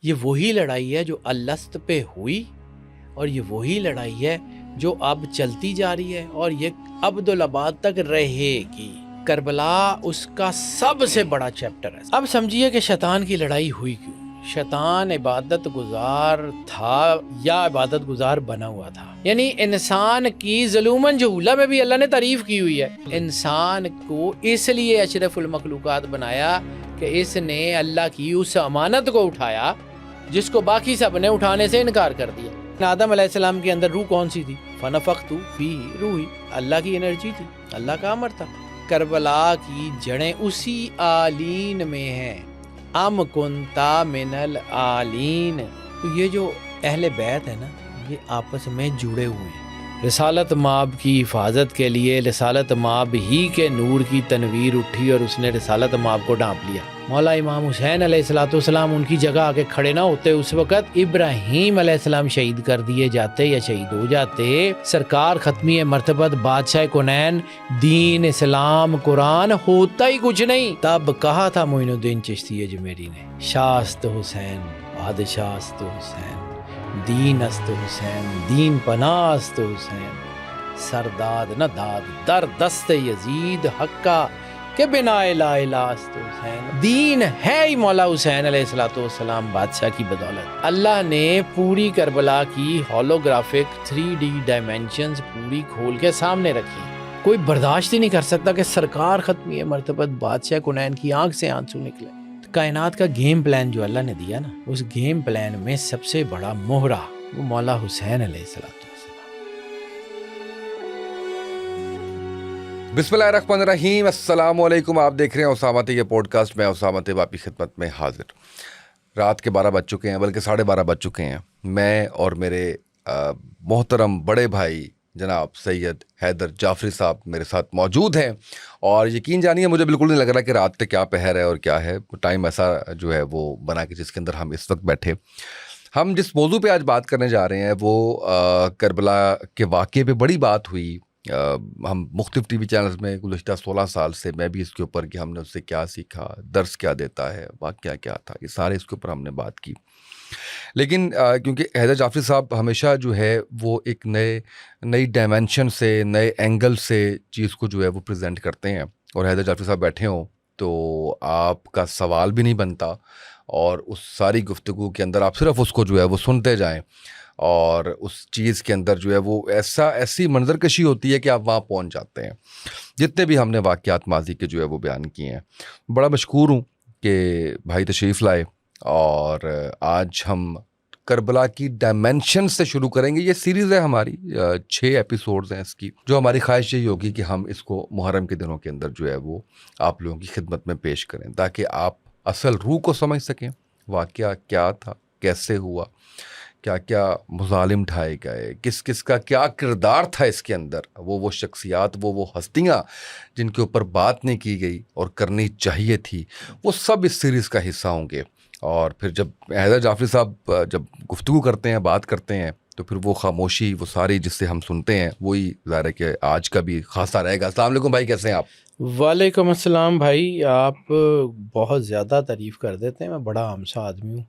یہ وہی لڑائی ہے جو الست پہ ہوئی اور یہ وہی لڑائی ہے جو اب چلتی جا رہی ہے اور یہ عبدالآباد تک رہے گی۔ کربلا اس کا سب سے بڑا چیپٹر ہے۔ اب سمجھیے کہ شیطان کی لڑائی ہوئی کیوں؟ شیطان عبادت گزار تھا یا عبادت گزار بنا ہوا تھا؟ یعنی انسان کی ظلوماً جہولہ میں بھی اللہ نے تعریف کی ہوئی ہے۔ انسان کو اس لیے اشرف المخلوقات بنایا کہ اس نے اللہ کی اس امانت کو اٹھایا جس کو باقی سب نے اٹھانے سے انکار کر دیا۔ آدم علیہ السلام کے اندر روح کون سی تھی؟ فنفخت فیہ روحی، اللہ کی انرجی تھی، اللہ کا امر تھا۔ کربلا کی جڑیں اسی آلین میں ہیں۔ ام کنتا من العالین۔ تو یہ جو اہل بیت ہے نا، یہ آپس میں جڑے ہوئے ہیں۔ رسالت مآب کی حفاظت کے لیے رسالت مآب ہی کے نور کی تنویر اٹھی اور اس نے رسالت مآب کو ڈھانپ لیا۔ مولا امام حسین علیہ السلام ان کی جگہ آگے کھڑے نہ ہوتے، اس وقت ابراہیم علیہ السلام شہید کر دیے جاتے یا شہید ہو جاتے، سرکار ختمی مرتبت بادشاہ کونین، دین اسلام قرآن ہوتا ہی کچھ نہیں۔ تب کہا تھا معین الدین چشتی اجمیری نے، شاست حسین بادشاہ است حسین، دین است حسین دین پناہ است حسین، سرداد نہ داد در دست یزید حقا کہ بنا لا الہ است حسین۔ دین ہے ہی مولا حسین علیہ السلام بادشاہ کی بدولت۔ اللہ نے پوری کربلا کی ہولوگرافک 3D ڈائمینشنز پوری کھول کے سامنے رکھی۔ کوئی برداشت ہی نہیں کر سکتا کہ سرکار ختمی مرتبت بادشاہ کونین کی آنکھ سے آنسو نکلے۔ کائنات کا گیم پلان جو اللہ نے دیا نا، اس گیم پلان میں سب سے بڑا مہرہ وہ مولا حسین علیہ السلام۔ بسم اللہ الرحمن الرحیم، السلام علیکم۔ آپ دیکھ رہے ہیں اسامہ تے یہ پوڈ کاسٹ، میں اسامہ تے آپ کی خدمت میں حاضر۔ رات کے 12 بج چکے ہیں، بلکہ 12:30 بج چکے ہیں۔ میں اور میرے محترم بڑے بھائی جناب سید حیدر جعفری صاحب میرے ساتھ موجود ہیں، اور یقین جانیے مجھے بالکل نہیں لگ رہا کہ رات پہ کیا پہر ہے اور کیا ہے، ٹائم ایسا جو ہے وہ بنا کہ جس کے اندر ہم اس وقت بیٹھے۔ ہم جس موضوع پہ آج بات کرنے جا رہے ہیں وہ کربلا کے واقعے پہ بڑی بات ہوئی۔ ہم مختلف ٹی وی چینلز میں گزشتہ 16 سال سے میں بھی اس کے اوپر کہ ہم نے اس سے کیا سیکھا، درس کیا دیتا ہے، واقعہ کیا تھا، یہ سارے اس کے اوپر ہم نے بات کی۔ لیکن کیونکہ حیدر جعفری صاحب ہمیشہ جو ہے وہ ایک نئی ڈائمینشن سے، نئے اینگل سے چیز کو جو ہے وہ پریزنٹ کرتے ہیں، اور حیدر جعفری صاحب بیٹھے ہوں تو آپ کا سوال بھی نہیں بنتا، اور اس ساری گفتگو کے اندر آپ صرف اس کو جو ہے وہ سنتے جائیں، اور اس چیز کے اندر جو ہے وہ ایسی منظر کشی ہوتی ہے کہ آپ وہاں پہنچ جاتے ہیں۔ جتنے بھی ہم نے واقعات ماضی کے جو ہے وہ بیان کیے ہیں، بڑا مشکور ہوں کہ بھائی تشریف لائے، اور آج ہم کربلا کی ڈائمینشن سے شروع کریں گے۔ یہ سیریز ہے ہماری، 6 ایپیسوڈز ہیں اس کی، جو ہماری خواہش یہی ہوگی کہ ہم اس کو محرم کے دنوں کے اندر جو ہے وہ آپ لوگوں کی خدمت میں پیش کریں، تاکہ آپ اصل روح کو سمجھ سکیں، واقعہ کیا تھا، کیسے ہوا، کیا کیا مظالم ڈھائے گئے، کس کس کا کیا کردار تھا اس کے اندر، وہ شخصیات، وہ ہستیاں جن کے اوپر بات نہیں کی گئی اور کرنی چاہیے تھی، وہ سب اس سیریز کا حصہ ہوں گے۔ اور پھر جب حیدر جعفری صاحب جب گفتگو کرتے ہیں، بات کرتے ہیں، تو پھر وہ خاموشی، وہ ساری جس سے ہم سنتے ہیں، وہی ظاہر ہے کہ آج کا بھی خاصا رہے گا۔ السلام علیکم بھائی، کیسے ہیں آپ؟ وعلیکم السلام بھائی، آپ بہت زیادہ تعریف کر دیتے ہیں، میں بڑا عام سا آدمی ہوں،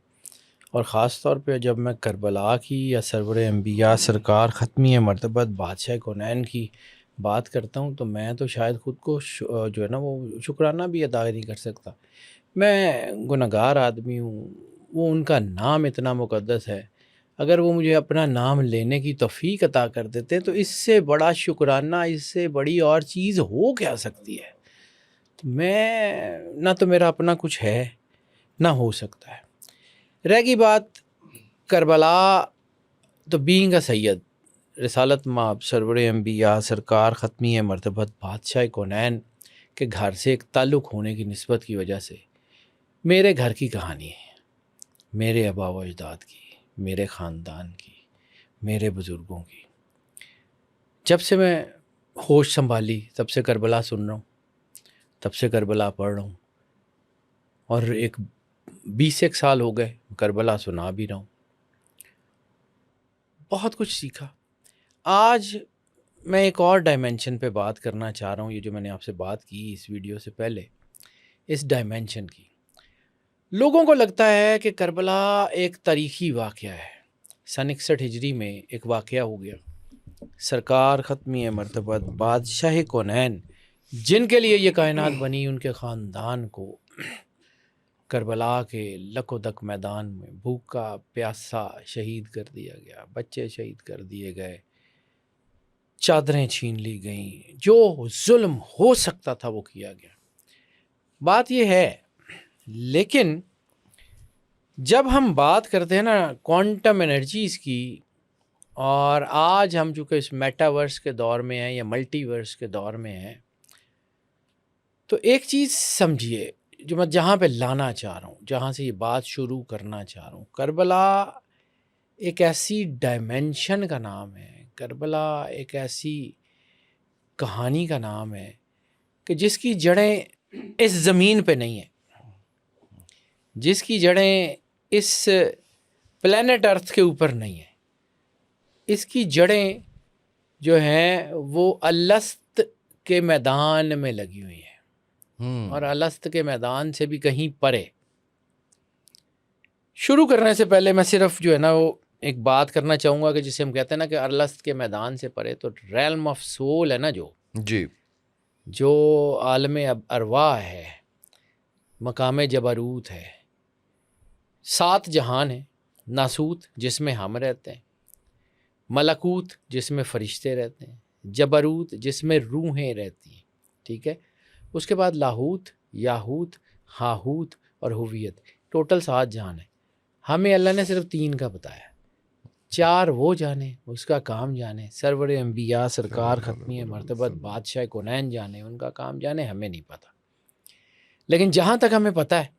اور خاص طور پہ جب میں کربلا کی یا سرور انبیاء سرکار ختمی مرتبت بادشاہ کونین کی بات کرتا ہوں تو میں تو شاید خود کو جو ہے نا وہ شکرانہ بھی ادا نہیں کر سکتا۔ میں گنہگار آدمی ہوں، وہ ان کا نام اتنا مقدس ہے، اگر وہ مجھے اپنا نام لینے کی توفیق عطا کر دیتے تو اس سے بڑا شکرانہ، اس سے بڑی اور چیز ہو کیا سکتی ہے؟ تو میں نہ تو میرا اپنا کچھ ہے نہ ہو سکتا ہے۔ رہ گئی بات کربلا، تو بینگ اے سید، رسالت مآب سرور انبیاء سرکار ختمی مرتبت بادشاہ کونین کے گھر سے ایک تعلق ہونے کی نسبت کی وجہ سے میرے گھر کی کہانی ہے، میرے آبا و اجداد کی، میرے خاندان کی، میرے بزرگوں کی۔ جب سے میں ہوش سنبھالی تب سے کربلا سن رہا ہوں، تب سے کربلا پڑھ رہا ہوں، اور 20 سال ہو گئے کربلا سنا بھی رہا ہوں۔ بہت کچھ سیکھا۔ آج میں ایک اور ڈائمینشن پہ بات کرنا چاہ رہا ہوں، یہ جو میں نے آپ سے بات کی اس ویڈیو سے پہلے، اس ڈائمینشن کی۔ لوگوں کو لگتا ہے کہ کربلا ایک تاریخی واقعہ ہے. سن 61 ہجری میں ایک واقعہ ہو گیا. سرکار ختمی مرتبت بادشاہ کونین جن کے لیے یہ کائنات بنی، ان کے خاندان کو کربلا کے لکو دک میدان میں بھوکا پیاسا شہید کر دیا گیا. بچے شہید کر دیے گئے، چادریں چھین لی گئیں، جو ظلم ہو سکتا تھا وہ کیا گیا. بات یہ ہے، لیکن جب ہم بات کرتے ہیں نا کوانٹم انرجیز کی، اور آج ہم چونکہ اس میٹاورس کے دور میں ہیں یا ملٹی ورس کے دور میں ہیں، تو ایک چیز سمجھیے جو میں جہاں پہ لانا چاہ رہا ہوں، جہاں سے یہ بات شروع کرنا چاہ رہا ہوں. کربلا ایک ایسی ڈائمینشن کا نام ہے، کربلا ایک ایسی کہانی کا نام ہے کہ جس کی جڑیں اس زمین پہ نہیں ہیں، جس کی جڑیں اس پلینٹ ارتھ کے اوپر نہیں ہیں. اس کی جڑیں جو ہیں وہ الست کے میدان میں لگی ہوئی ہیں، اور الست کے میدان سے بھی کہیں پرے. شروع کرنے سے پہلے میں صرف جو ہے نا وہ ایک بات کرنا چاہوں گا کہ جسے ہم کہتے ہیں نا کہ الست کے میدان سے پرے، تو ریلم آف سول ہے نا، جو عالم ارواح ہے، مقام جبروت ہے، 7 جہان ہیں. ناسوت جس میں ہم رہتے ہیں، ملکوت جس میں فرشتے رہتے ہیں، جبروت جس میں روحیں رہتی ہیں، ٹھیک ہے. اس کے بعد لاہوت، یاہوت، ہاہوت اور ہویت، ٹوٹل 7 جہان ہیں. ہمیں اللہ نے صرف 3 کا بتایا، 4 وہ جانے، اس کا کام جانے. سرور انبیاء سرکار ختمی مرتبت بادشاہ کونین جانے، ان کا کام جانے، ہمیں نہیں پتہ. لیکن جہاں تک ہمیں پتہ ہے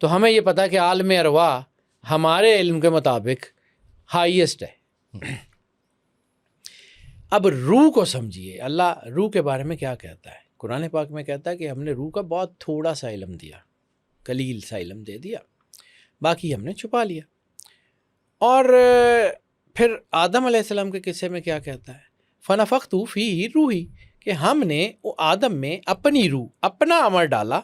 تو ہمیں یہ پتہ کہ عالم ارواح ہمارے علم کے مطابق ہائیسٹ ہے. اب روح کو سمجھیے، اللہ روح کے بارے میں کیا کہتا ہے. قرآن پاک میں کہتا ہے کہ ہم نے روح کا بہت تھوڑا سا علم دیا، قلیل سا علم دے دیا، باقی ہم نے چھپا لیا. اور پھر آدم علیہ السلام کے قصے میں کیا کہتا ہے، فنفخت فیہ روحی، کہ ہم نے آدم میں اپنی روح، اپنا عمر ڈالا،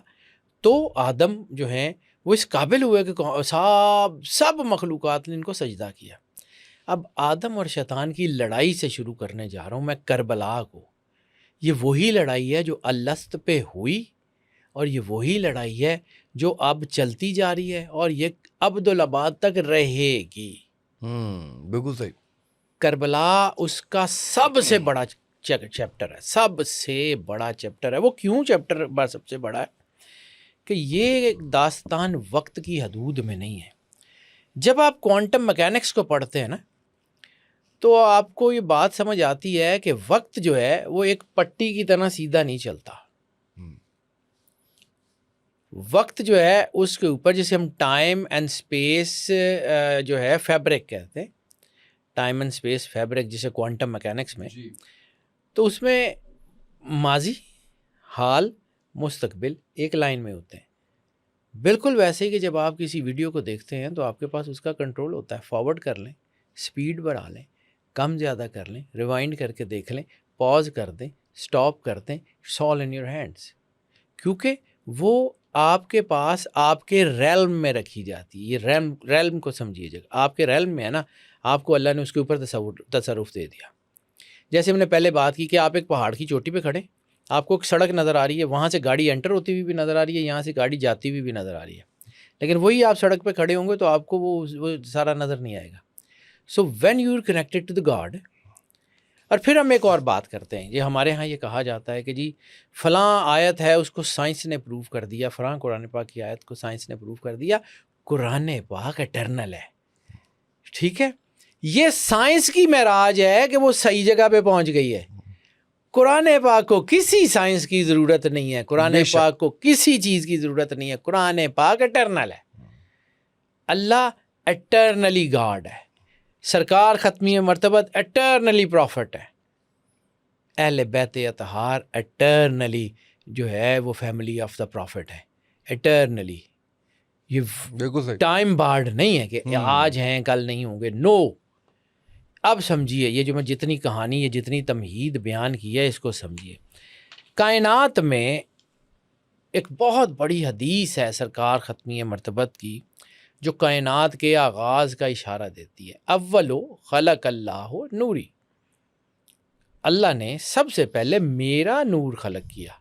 تو آدم جو ہیں وہ اس قابل ہوئے کہ سب مخلوقات نے ان کو سجدہ کیا. اب آدم اور شیطان کی لڑائی سے شروع کرنے جا رہا ہوں میں کربلا کو. یہ وہی لڑائی ہے جو الست پہ ہوئی، اور یہ وہی لڑائی ہے جو اب چلتی جا رہی ہے، اور یہ ابدالآباد تک رہے گی. بالکل صحیح. کربلا اس کا سب سے بڑا چیپٹر ہے، سب سے بڑا چیپٹر ہے. وہ کیوں چیپٹر سب سے بڑا ہے کہ یہ داستان وقت کی حدود میں نہیں ہے. جب آپ کوانٹم میکینکس کو پڑھتے ہیں نا، تو آپ کو یہ بات سمجھ آتی ہے کہ وقت جو ہے وہ ایک پٹی کی طرح سیدھا نہیں چلتا. وقت جو ہے اس کے اوپر، جسے ہم ٹائم اینڈ سپیس جو ہے فیبرک کہتے ہیں، ٹائم اینڈ سپیس فیبرک جسے کوانٹم میکینکس میں، تو اس میں ماضی، حال، مستقبل ایک لائن میں ہوتے ہیں. بالکل ویسے ہی کہ جب آپ کسی ویڈیو کو دیکھتے ہیں تو آپ کے پاس اس کا کنٹرول ہوتا ہے، فارورڈ کر لیں، سپیڈ بڑھا لیں، کم زیادہ کر لیں، ریوائنڈ کر کے دیکھ لیں، پاز کر دیں، سٹاپ کر دیں. It's all in your hands, کیونکہ وہ آپ کے پاس آپ کے ریلم میں رکھی جاتی ہے. یہ ریلم کو سمجھیے، جگہ آپ کے ریلم میں ہے نا، آپ کو اللہ نے اس کے اوپر تصرف دے دیا. جیسے ہم نے پہلے بات کی کہ آپ ایک پہاڑ کی چوٹی پہ کھڑے، آپ کو ایک سڑک نظر آ رہی ہے، وہاں سے گاڑی انٹر ہوتی ہوئی بھی نظر آ رہی ہے، یہاں سے گاڑی جاتی ہوئی بھی نظر آ رہی ہے، لیکن وہی آپ سڑک پہ کھڑے ہوں گے تو آپ کو وہ سارا نظر نہیں آئے گا. So when you are connected to the God. اور پھر ہم ایک اور بات کرتے ہیں، یہ ہمارے ہاں یہ کہا جاتا ہے کہ جی فلاں آیت ہے اس کو سائنس نے پروف کر دیا، فلاں قرآن پاک کی آیت کو سائنس نے پروف کر دیا. قرآن پاک اٹرنل ہے، ٹھیک ہے. یہ سائنس کی معراج ہے کہ وہ صحیح جگہ پہ پہنچ گئی ہے. قرآن پاک کو کسی سائنس کی ضرورت نہیں ہے، قرآن پاک کو کسی چیز کی ضرورت نہیں ہے. قرآن پاک اٹرنل ہے. اللہ اٹرنلی گاڈ ہے، سرکار ختمی مرتبت اٹرنلی پروفٹ ہے، اہل بیت اطہار اٹرنلی جو ہے وہ فیملی آف دا پروفٹ ہے، اٹرنلی. یہ ٹائم بارڈ نہیں ہے کہ آج ہیں کل نہیں ہوں گے. نو. اب سمجھیے، یہ جو میں جتنی کہانی، یہ جتنی تمہید بیان کی ہے، اس کو سمجھیے. کائنات میں ایک بہت بڑی حدیث ہے سرکار ختمی مرتبت کی جو کائنات کے آغاز کا اشارہ دیتی ہے. اولو خلق اللہ نوری، اللہ نے سب سے پہلے میرا نور خلق کیا.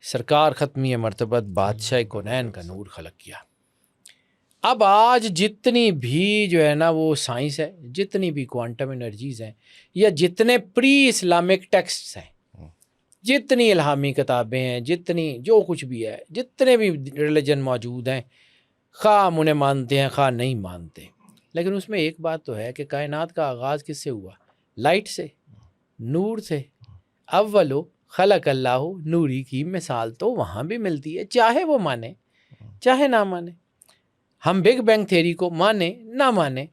سرکار ختمی مرتبت بادشاہ کونین کا نور خلق کیا. اب آج جتنی بھی جو ہے نا وہ سائنس ہے، جتنی بھی کوانٹم انرجیز ہیں، یا جتنے پری اسلامک ٹیکسٹس ہیں، جتنی الہامی کتابیں ہیں، جتنی جو کچھ بھی ہے، جتنے بھی ریلیجن موجود ہیں، خواہ ہم انہیں مانتے ہیں خواہ نہیں مانتے، لیکن اس میں ایک بات تو ہے کہ کائنات کا آغاز کس سے ہوا؟ لائٹ سے، نور سے. اولو خلق اللہ نوری کی مثال تو وہاں بھی ملتی ہے، چاہے وہ مانے چاہے نہ مانے. ہم بگ بینگ تھیوری کو مانے نہ مانے،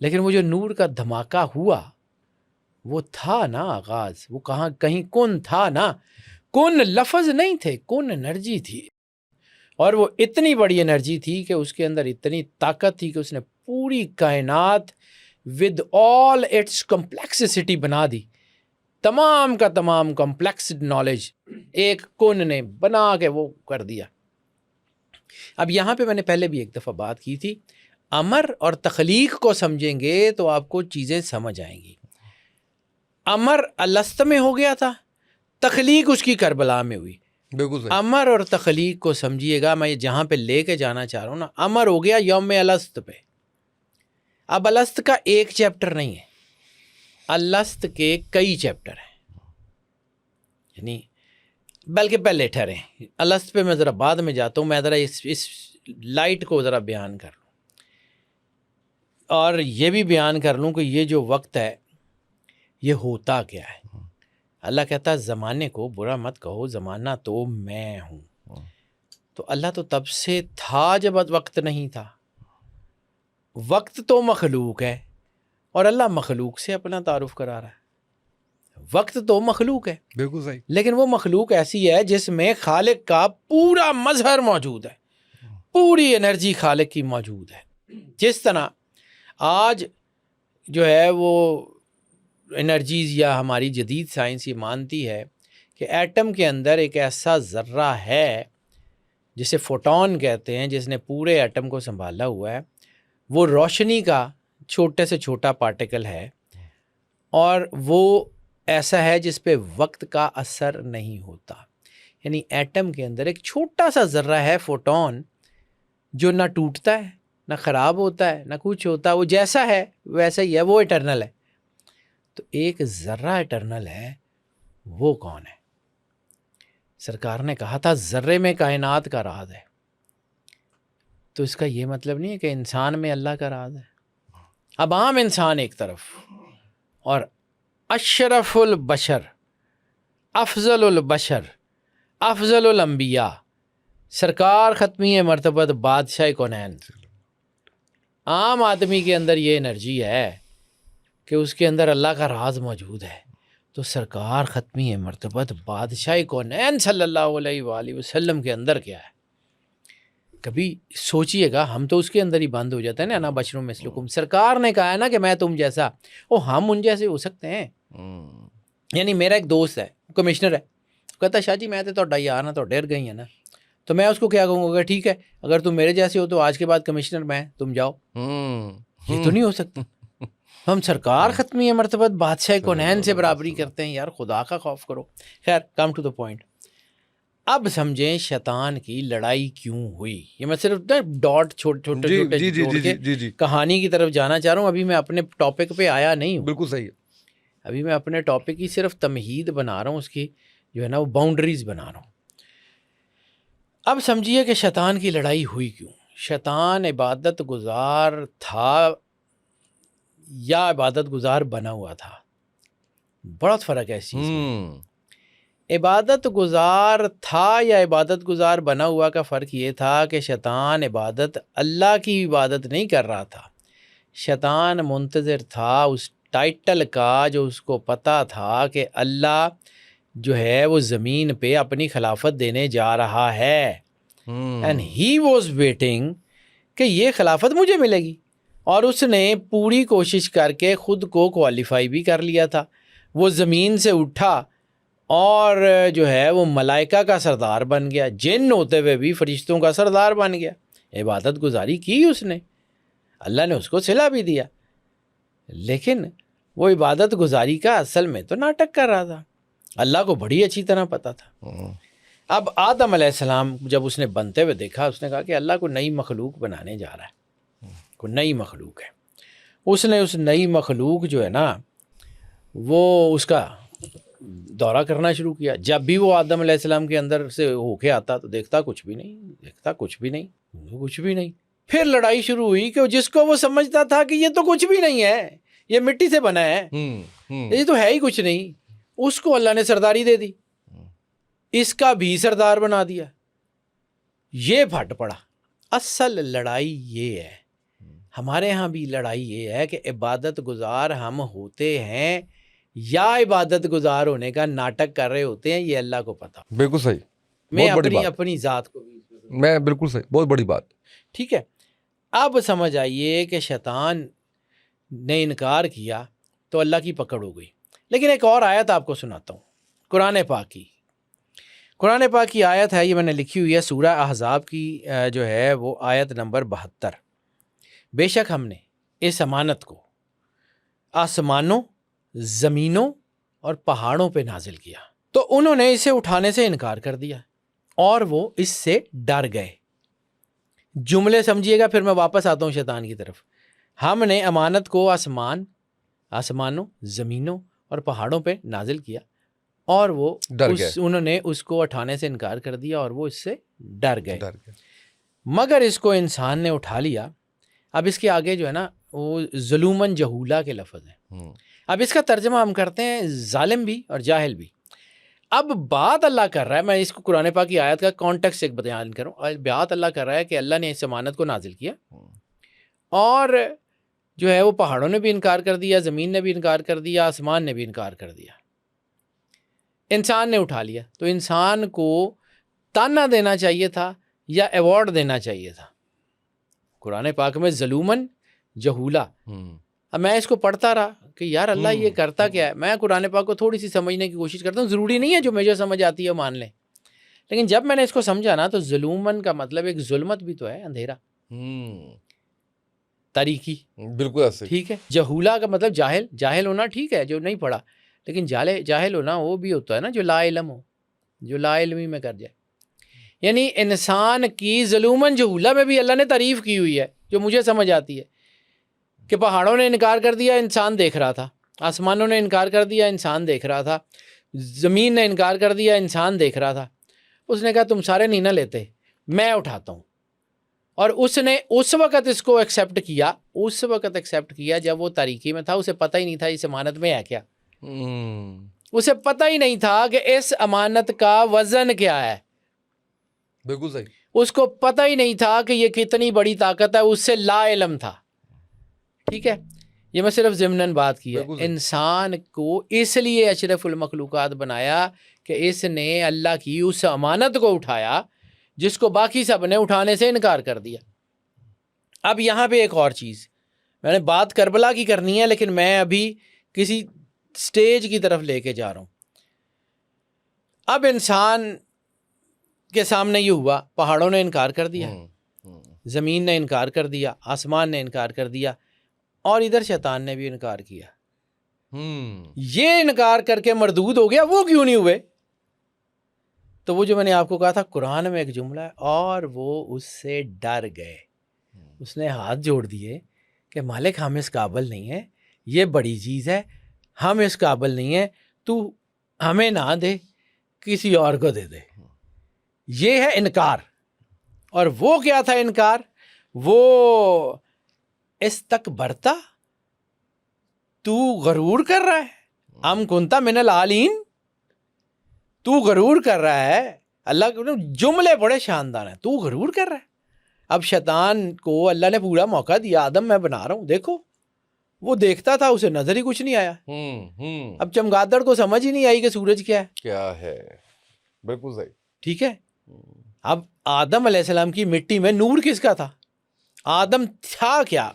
لیکن وہ جو نور کا دھماکہ ہوا وہ تھا نا آغاز. وہ کہیں کن تھا نا، کن لفظ نہیں تھے، کن انرجی تھی. اور وہ اتنی بڑی انرجی تھی کہ اس کے اندر اتنی طاقت تھی کہ اس نے پوری کائنات ود آل اٹس کمپلیکسٹی بنا دی. تمام کا تمام کمپلیکس نالج ایک کن نے بنا کے وہ کر دیا. اب یہاں پہ میں نے پہلے بھی ایک دفعہ بات کی تھی، امر اور تخلیق کو سمجھیں گے تو آپ کو چیزیں سمجھ آئیں گی. امر الست میں ہو گیا تھا، تخلیق اس کی کربلا میں ہوئی. بالکل. امر اور تخلیق کو سمجھیے گا، میں جہاں پہ لے کے جانا چاہ رہا ہوں نا، امر ہو گیا یوم الست پہ. اب الست کا ایک چیپٹر نہیں ہے، الست کے کئی چیپٹر ہیں. یعنی بلکہ پہلے ٹھہریں، الست پہ میں ذرا بعد میں جاتا ہوں، میں ذرا اس لائٹ کو ذرا بیان کر لوں، اور یہ بھی بیان کر لوں کہ یہ جو وقت ہے یہ ہوتا کیا ہے. اللہ کہتا ہے زمانے کو برا مت کہو، زمانہ تو میں ہوں. تو اللہ تو تب سے تھا جب وقت نہیں تھا. وقت تو مخلوق ہے اور اللہ مخلوق سے اپنا تعارف کرا رہا ہے. وقت تو مخلوق ہے، بالکل صحیح، لیکن وہ مخلوق ایسی ہے جس میں خالق کا پورا مظہر موجود ہے، پوری انرجی خالق کی موجود ہے. جس طرح آج جو ہے وہ انرجیز یا ہماری جدید سائنس یہ مانتی ہے کہ ایٹم کے اندر ایک ایسا ذرہ ہے جسے فوٹون کہتے ہیں، جس نے پورے ایٹم کو سنبھالا ہوا ہے. وہ روشنی کا چھوٹے سے چھوٹا پارٹیکل ہے، اور وہ ایسا ہے جس پہ وقت کا اثر نہیں ہوتا. یعنی ایٹم کے اندر ایک چھوٹا سا ذرہ ہے فوٹون، جو نہ ٹوٹتا ہے نہ خراب ہوتا ہے نہ کچھ ہوتا، وہ جیسا ہے ویسا ہی ہے، وہ اٹرنل ہے. تو ایک ذرہ اٹرنل ہے، وہ کون ہے؟ سرکار نے کہا تھا ذرے میں کائنات کا راز ہے. تو اس کا یہ مطلب نہیں ہے کہ انسان میں اللہ کا راز ہے. اب عام انسان ایک طرف، اور اشرف البشر، افضل البشر، افضل الانبیاء، سرکار ختمی مرتبت بادشاہ کونین. عام آدمی کے اندر یہ انرجی ہے کہ اس کے اندر اللہ کا راز موجود ہے. تو سرکار ختمی مرتبت بادشاہ کونین صلی اللہ علیہ وآلہ وسلم کے اندر کیا ہے؟ کبھی سوچئے گا، ہم تو اس کے اندر ہی بند ہو جاتے ہیں نا، انا بشر مثلکم. سرکار نے کہا ہے نا کہ میں تم جیسا، ہم ان جیسے ہو سکتے ہیں. یعنی میرا ایک دوست ہے، کمشنر ہے، کہتا شاہ جی میں تو تہاڈا یار ہاں، تہاڈے ورگا ہی ہے نا. تو میں اس کو کیا کہوں گا، ٹھیک ہے اگر تم میرے جیسے ہو تو آج کے بعد کمشنر میں، تم جاؤ. یہ تو نہیں ہو سکتا. ہم سرکار ختمی مرتبت بادشاہ کونین سے برابری کرتے ہیں. یار خدا کا خوف کرو. خیر، کم ٹو دا پوائنٹ. اب سمجھیں شیطان کی لڑائی کیوں ہوئی. یہ میں صرف ڈاٹ چھوٹے چھوٹے کے کہانی کی طرف جانا چاہ رہا ہوں. ابھی میں اپنے ٹاپک پہ آیا نہیں ہوں. بالکل صحیح ہے. ابھی میں اپنے ٹاپک کی صرف تمہید بنا رہا ہوں، اس کی جو ہے نا وہ باؤنڈریز بنا رہا ہوں. اب سمجھیے کہ شیطان کی لڑائی ہوئی کیوں. شیطان عبادت گزار تھا یا عبادت گزار بنا ہوا تھا؟ بہت فرق ہے اس چیز میں. عبادت گزار تھا یا عبادت گزار بنا ہوا کا فرق یہ تھا کہ شیطان اللہ کی عبادت نہیں کر رہا تھا. شیطان منتظر تھا اس ٹائٹل کا جو اس کو پتا تھا کہ اللہ جو ہے وہ زمین پہ اپنی خلافت دینے جا رہا ہے. اینڈ ہی واز ویٹنگ کہ یہ خلافت مجھے ملے گی. اور اس نے پوری کوشش کر کے خود کو کوالیفائی بھی کر لیا تھا. وہ زمین سے اٹھا اور جو ہے وہ ملائکہ کا سردار بن گیا، جن ہوتے ہوئے بھی فرشتوں کا سردار بن گیا. عبادت گزاری کی اس نے، اللہ نے اس کو صلہ بھی دیا، لیکن وہ عبادت گزاری کا اصل میں تو ناٹک کر رہا تھا. اللہ کو بڑی اچھی طرح پتہ تھا. اب آدم علیہ السلام جب اس نے بنتے ہوئے دیکھا، اس نے کہا کہ اللہ کو نئی مخلوق بنانے جا رہا ہے، کوئی نئی مخلوق ہے. اس نے اس نئی مخلوق جو ہے نا وہ اس کا دورہ کرنا شروع کیا. جب بھی وہ آدم علیہ السلام کے اندر سے ہو کے آتا تو دیکھتا کچھ بھی نہیں، دیکھتا کچھ بھی نہیں، کچھ بھی نہیں. پھر لڑائی شروع ہوئی کہ جس کو وہ سمجھتا تھا کہ یہ تو کچھ بھی نہیں ہے، یہ مٹی سے بنا ہے، یہ تو ہے ہی کچھ نہیں، اس کو اللہ نے سرداری دے دی، اس کا بھی سردار بنا دیا. یہ پھٹ پڑا. اصل لڑائی یہ ہے، ہمارے ہاں بھی لڑائی یہ ہے کہ عبادت گزار ہم ہوتے ہیں یا عبادت گزار ہونے کا ناٹک کر رہے ہوتے ہیں، یہ اللہ کو پتا. بالکل صحیح. میں اپنی ذات کو بھی میں بالکل صحیح، بہت بڑی بات. ٹھیک ہے. اب سمجھ آئیے کہ شیطان نے انکار کیا تو اللہ کی پکڑ ہو گئی. لیکن ایک اور آیت آپ کو سناتا ہوں، قرآن پاک کی آیت ہے، یہ میں نے لکھی ہوئی ہے، سورہ احزاب کی جو ہے وہ آیت نمبر 72. بے شک ہم نے اس امانت کو آسمانوں، زمینوں اور پہاڑوں پہ نازل کیا تو انہوں نے اسے اٹھانے سے انکار کر دیا اور وہ اس سے ڈر گئے. جملے سمجھیے گا، پھر میں واپس آتا ہوں شیطان کی طرف. ہم نے امانت کو آسمانوں، زمینوں اور پہاڑوں پہ نازل کیا اور وہ انہوں نے اس کو اٹھانے سے انکار کر دیا اور وہ اس سے ڈر گئے. مگر اس کو انسان نے اٹھا لیا. اب اس کے آگے جو ہے نا وہ ظلوماً جہولا کے لفظ ہیں. اب اس کا ترجمہ ہم کرتے ہیں ظالم بھی اور جاہل بھی. اب بات اللہ کر رہا ہے، میں اس کو قرآن پاک کی آیت کا کانٹیکسٹ ایک بیان کروں. بات اللہ کر رہا ہے کہ اللہ نے اس امانت کو نازل کیا اور جو ہے وہ پہاڑوں نے بھی انکار کر دیا، زمین نے بھی انکار کر دیا، آسمان نے بھی انکار کر دیا. انسان نے اٹھا لیا تو انسان کو تانا دینا چاہیے تھا یا ایوارڈ دینا چاہیے تھا. قرآن پاک میں ظلوماً جہولا. اب میں اس کو پڑھتا رہا کہ یار اللہ یہ کرتا کیا ہے. میں قرآن پاک کو تھوڑی سی سمجھنے کی کوشش کرتا ہوں، ضروری نہیں ہے جو مجھے سمجھ آتی ہے مان لیں، لیکن جب میں نے اس کو سمجھا نا تو ظلوماً کا مطلب ایک ظلمت بھی تو ہے، اندھیرا، تاریکی. بالکل ایسے. ٹھیک ہے. جہولا کا مطلب جاہل ہونا، ٹھیک ہے، جو نہیں پڑھا، لیکن جاہل ہونا وہ بھی ہوتا ہے نا جو لا علم ہو، جو لا علمی میں کر جائے. یعنی انسان کی ظلوماً جہولا میں بھی اللہ نے تعریف کی ہوئی ہے جو مجھے سمجھ آتی ہے کہ پہاڑوں نے انکار کر دیا، انسان دیکھ رہا تھا، آسمانوں نے انکار کر دیا، انسان دیکھ رہا تھا، زمین نے انکار کر دیا، انسان دیکھ رہا تھا. اس نے کہا تم سارے نہیں نہ لیتے، میں اٹھاتا ہوں. اور اس نے اس وقت اس کو ایکسیپٹ کیا جب وہ تاریکی میں تھا. اسے پتہ ہی نہیں تھا اس امانت میں ہے کیا، اسے پتہ ہی نہیں تھا کہ اس امانت کا وزن کیا ہے. بالکل صحیح. اس کو پتہ ہی نہیں تھا کہ یہ کتنی بڑی طاقت ہے، اس سے لا علم تھا. ٹھیک ہے. یہ میں صرف ضمناً بات کی ہے. انسان کو اس لیے اشرف المخلوقات بنایا کہ اس نے اللہ کی اس امانت کو اٹھایا جس کو باقی سب نے اٹھانے سے انکار کر دیا. اب یہاں پہ ایک اور چیز، میں نے بات کربلا کی کرنی ہے لیکن میں ابھی کسی سٹیج کی طرف لے کے جا رہا ہوں. اب انسان کے سامنے یہ ہوا، پہاڑوں نے انکار کر دیا، زمین نے انکار کر دیا، آسمان نے انکار کر دیا، اور ادھر شیطان نے بھی انکار کیا. یہ انکار کر کے مردود ہو گیا. وہ کیوں نہیں ہوئے؟ تو وہ جو میں نے آپ کو کہا تھا قرآن میں ایک جملہ ہے، اور وہ اس سے ڈر گئے. اس نے ہاتھ جوڑ دیے کہ مالک ہم اس قابل نہیں ہیں، یہ بڑی چیز ہے، ہم اس قابل نہیں ہیں، تو ہمیں نہ دے، کسی اور کو دے دے. یہ ہے انکار. اور وہ کیا تھا انکار؟ وہ استکبرتا، تو غرور کر رہا ہے، ام کنتا من العالین، تو غرور کر رہا ہے. اللہ کے جملے بڑے شاندار ہیں. تو غرور کر رہا ہے. اب شیطان کو اللہ نے پورا موقع دیا، آدم میں بنا رہا ہوں، دیکھو. وہ دیکھتا تھا، اسے نظر ہی کچھ نہیں آیا. اب چمگادڑ کو سمجھ ہی نہیں آئی کہ سورج کیا ہے. بالکل صحیح. ٹھیک ہے. اب آدم علیہ السلام کی مٹی میں نور کس کا تھا؟ آدم تھا کیا؟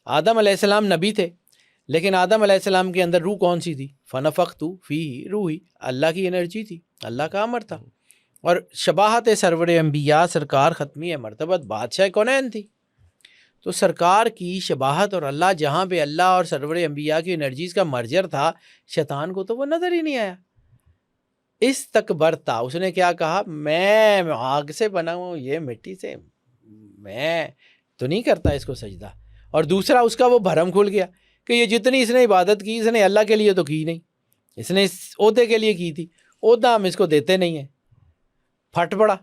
آدم علیہ السلام نبی تھے، لیکن آدم علیہ السلام کے اندر روح کون سی تھی؟ فنفخت فیہ روحی، اللہ کی انرجی تھی، اللہ کا امر تھا، اور شباہت سرور انبیاء سرکار ختمی مرتبت بادشاہ کونین تھی. تو سرکار کی شباہت اور اللہ جہاں پہ اللہ اور سرور انبیاء کی انرجیز کا مرجر تھا، شیطان کو تو وہ نظر ہی نہیں آیا. استکبرتا، اس نے کیا کہا؟ میں آگ سے بنا ہوں، یہ مٹی سے، میں تو نہیں کرتا اس کو سجدہ. اور دوسرا اس کا وہ بھرم کھل گیا کہ یہ جتنی اس نے عبادت کی، اس نے اللہ کے لیے تو کی نہیں، اس نے اس عہدے کے لیے کی تھی، عہدہ ہم اس کو دیتے نہیں ہیں. پھٹ پڑا.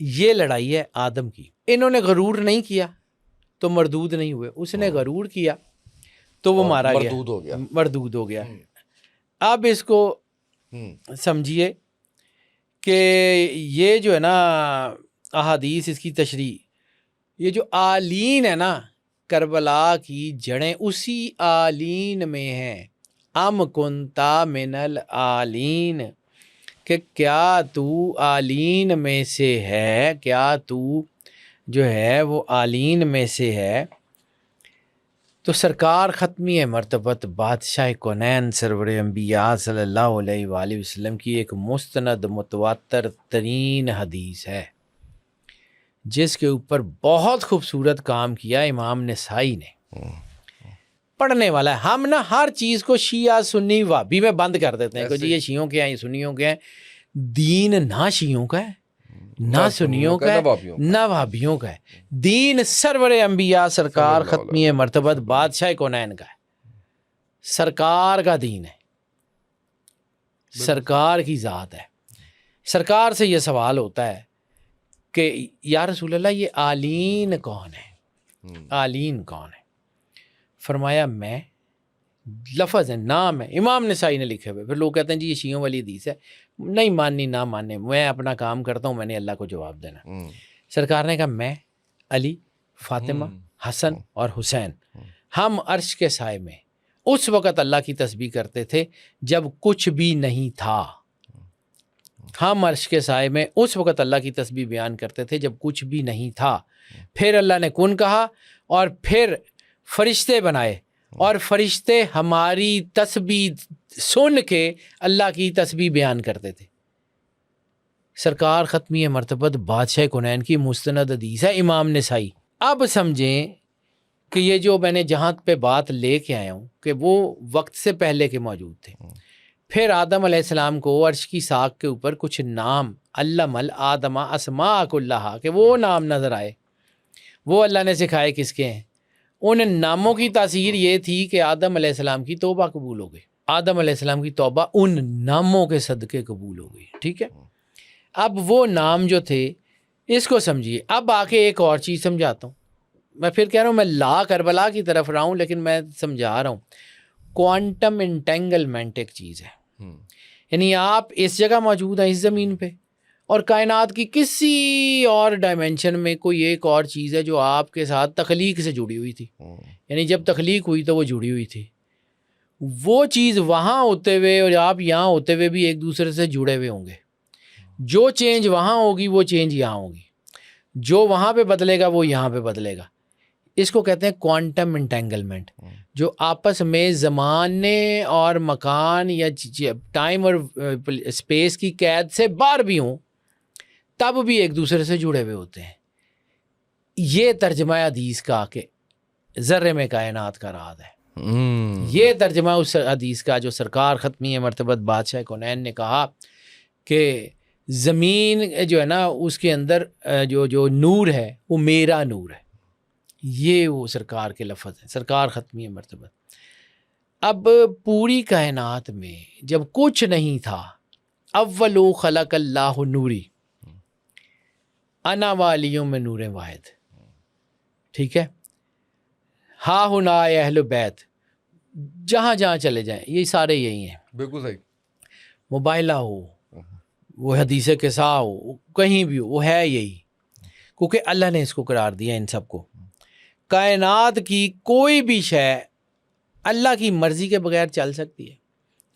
یہ لڑائی ہے آدم کی. انہوں نے غرور نہیں کیا تو مردود نہیں ہوئے، اس نے غرور کیا تو وہ مارا گیا، مردود ہو گیا. اب اس کو سمجھیے کہ یہ جو ہے نا احادیث، اس کی تشریح، یہ جو آلین ہے نا کربلا کی جڑیں اسی آلین میں ہیں. ام کنتا من الآلین، کہ کیا تو آلین میں سے ہے، کیا تو جو ہے وہ آلین میں سے ہے. تو سرکار ختمی مرتبت بادشاہ کونین سرور انبیاء صلی اللہ علیہ وآلہ وسلم کی ایک مستند متواتر ترین حدیث ہے، جس کے اوپر بہت خوبصورت کام کیا امام نسائی نے. پڑھنے والا ہے. ہم نا ہر چیز کو شیعہ سنی وہابی میں بند کر دیتے ہیں کہ جی یہ شیعوں کے ہیں، یہ سنیوں کے ہیں. دین نہ شیعوں کا ہے، نہ سنیوں کا ہے، نہ وہابیوں کا ہے. دین سرور انبیاء سرکار ختمی مرتبت بادشاہ کونین کا ہے. سرکار کا دین ہے، سرکار کی ذات ہے. سرکار سے یہ سوال ہوتا ہے کہ یا رسول اللہ یہ آلین کون ہے؟ آلین کون ہے؟ فرمایا میں، لفظ ہے، نام ہے، امام نسائی نے لکھے ہوئے. پھر لوگ کہتے ہیں جی یہ شیعوں والی حدیث ہے. نہیں ماننی نہ ماننے، میں اپنا کام کرتا ہوں، میں نے اللہ کو جواب دینا. سرکار نے کہا میں، علی، فاطمہ، حسن اور حسین، ہم عرش کے سائے میں اس وقت اللہ کی تسبیح کرتے تھے جب کچھ بھی نہیں تھا. ہم عرش کے سائے میں اس وقت اللہ کی تسبیح بیان کرتے تھے جب کچھ بھی نہیں تھا. پھر اللہ نے کن کہا اور پھر فرشتے بنائے، اور فرشتے ہماری تسبیح سن کے اللہ کی تسبیح بیان کرتے تھے. سرکار ختمی مرتبت بادشاہ کونین کی مستند حدیث ہے امام نسائی. اب سمجھیں کہ یہ جو میں نے جہاں پہ بات لے کے آیا ہوں کہ وہ وقت سے پہلے کے موجود تھے. پھر آدم علیہ السلام کو عرش کی ساق کے اوپر کچھ نام، علم الآدم اسماء کلہا، کہ وہ نام نظر آئے. وہ اللہ نے سکھائے کس کے ہیں؟ ان ناموں کی تاثیر یہ تھی کہ آدم علیہ السلام کی توبہ قبول ہو گئی. آدم علیہ السلام کی توبہ ان ناموں کے صدقے قبول ہو گئی. ٹھیک ہے. اب وہ نام جو تھے اس کو سمجھیے. اب آ کے ایک اور چیز سمجھاتا ہوں. میں پھر کہہ رہا ہوں، میں لا کربلا کی طرف رہا ہوں لیکن میں سمجھا رہا ہوں. کوانٹم انٹینگلمنٹ ایک چیز ہے، یعنی آپ اس جگہ موجود ہیں اس زمین پہ، اور کائنات کی کسی اور ڈائمینشن میں کوئی ایک اور چیز ہے جو آپ کے ساتھ تخلیق سے جڑی ہوئی تھی. یعنی جب تخلیق ہوئی تو وہ جڑی ہوئی تھی. وہ چیز وہاں ہوتے ہوئے اور آپ یہاں ہوتے ہوئے بھی ایک دوسرے سے جڑے ہوئے ہوں گے. جو چینج وہاں ہوگی وہ چینج یہاں ہوگی، جو وہاں پہ بدلے گا وہ یہاں پہ بدلے گا. اس کو کہتے ہیں کوانٹم انٹینگلمنٹ، جو آپس میں زمانے اور مکان یا ٹائم اور اسپیس کی قید سے باہر بھی ہوں تب بھی ایک دوسرے سے جڑے ہوئے ہوتے ہیں. یہ ترجمہ حدیث کا کہ ذرے میں کائنات کا راز ہے. یہ ترجمہ اس حدیث کا جو سرکار ختمی مرتبت بادشاہ کونین نے کہا کہ زمین جو ہے نا اس کے اندر جو نور ہے وہ میرا نور ہے. یہ وہ سرکار کے لفظ ہیں، سرکار ختمی مرتبت. اب پوری کائنات میں جب کچھ نہیں تھا، اولو خلق اللہ نوری انا والیوں میں نور واحد. ٹھیک ہے. ہا ہنا اہل بیت، جہاں جہاں چلے جائیں یہ سارے یہی ہیں. بالکل صحیح. مباہلہ ہو، وہ حدیث قصہ ہو، کہیں بھی ہو، وہ ہے یہی، کیونکہ اللہ نے اس کو قرار دیا ان سب کو. کائنات کی کوئی بھی شے اللہ کی مرضی کے بغیر چل سکتی ہے.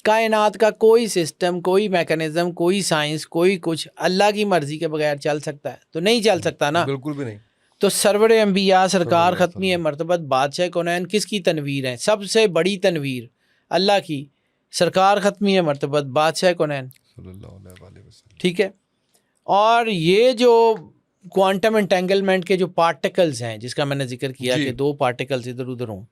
کائنات کا کوئی سسٹم، کوئی میکانزم، کوئی سائنس، کوئی کچھ اللہ کی مرضی کے بغیر چل سکتا ہے؟ تو نہیں چل سکتا نا. بالکل بھی نہیں. تو سرور انبیاء سرکار ختمی مرتبت بادشاہ کونین کس کی تنویر ہیں؟ سب سے بڑی تنویر اللہ کی، سرکار ختمی مرتبت بادشاہ کونین صلی اللہ علیہ وسلم. ٹھیک ہے. اور یہ جو کوانٹم انٹینگلمنٹ کے جو پارٹیکلز ہیں جس کا میں نے ذکر کیا کہ دو پارٹیکلز ادھر ادھر ہوں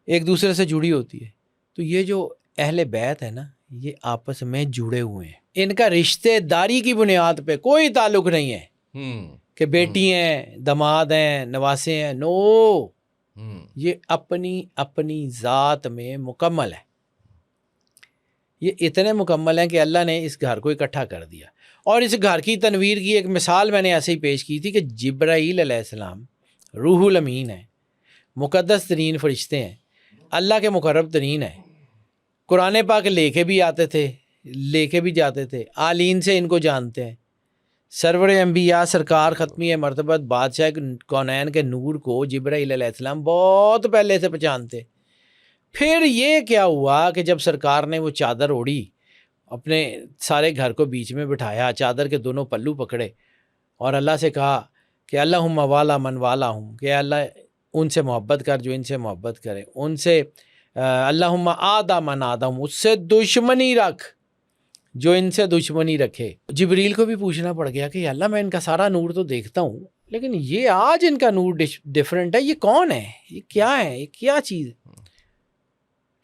ایک دوسرے سے جڑی ہوتی ہے، تو یہ جو اہل بیت ہے نا یہ آپس میں جڑے ہوئے ہیں، ان کا رشتے داری کی بنیاد پہ کوئی تعلق نہیں ہے کہ بیٹی ہیں داماد ہیں نواسے ہیں، نو، یہ اپنی اپنی ذات میں مکمل ہے. یہ اتنے مکمل ہیں کہ اللہ نے اس گھر کو اکٹھا کر دیا. اور اس گھر کی تنویر کی ایک مثال میں نے ایسے ہی پیش کی تھی کہ جبرائیل علیہ السلام روح الامین ہیں، مقدس ترین فرشتے ہیں، اللہ کے مقرب ترین ہیں. قرآن پاک لے کے بھی آتے تھے، لے کے بھی جاتے تھے، آلین سے ان کو جانتے ہیں. سرور انبیاء سرکار ختمی مرتبت بادشاہ کونین کے نور کو جبرائیل علیہ السلام بہت پہلے سے پہچانتے. پھر یہ کیا ہوا کہ جب سرکار نے وہ چادر اوڑھی، اپنے سارے گھر کو بیچ میں بٹھایا، چادر کے دونوں پلو پکڑے اور اللہ سے کہا کہ اللہم والا من والا ہوں، کہ اللہ ان سے محبت کر جو ان سے محبت کرے، ان سے اللہم آدھا من آدھا ہوں، اس سے دشمنی رکھ جو ان سے دشمنی رکھے. جبریل کو بھی پوچھنا پڑ گیا کہ اللہ میں ان کا سارا نور تو دیکھتا ہوں لیکن یہ آج ان کا نور ڈیفرنٹ ہے، یہ کون ہے، یہ کیا ہے، یہ کیا چیز ہے.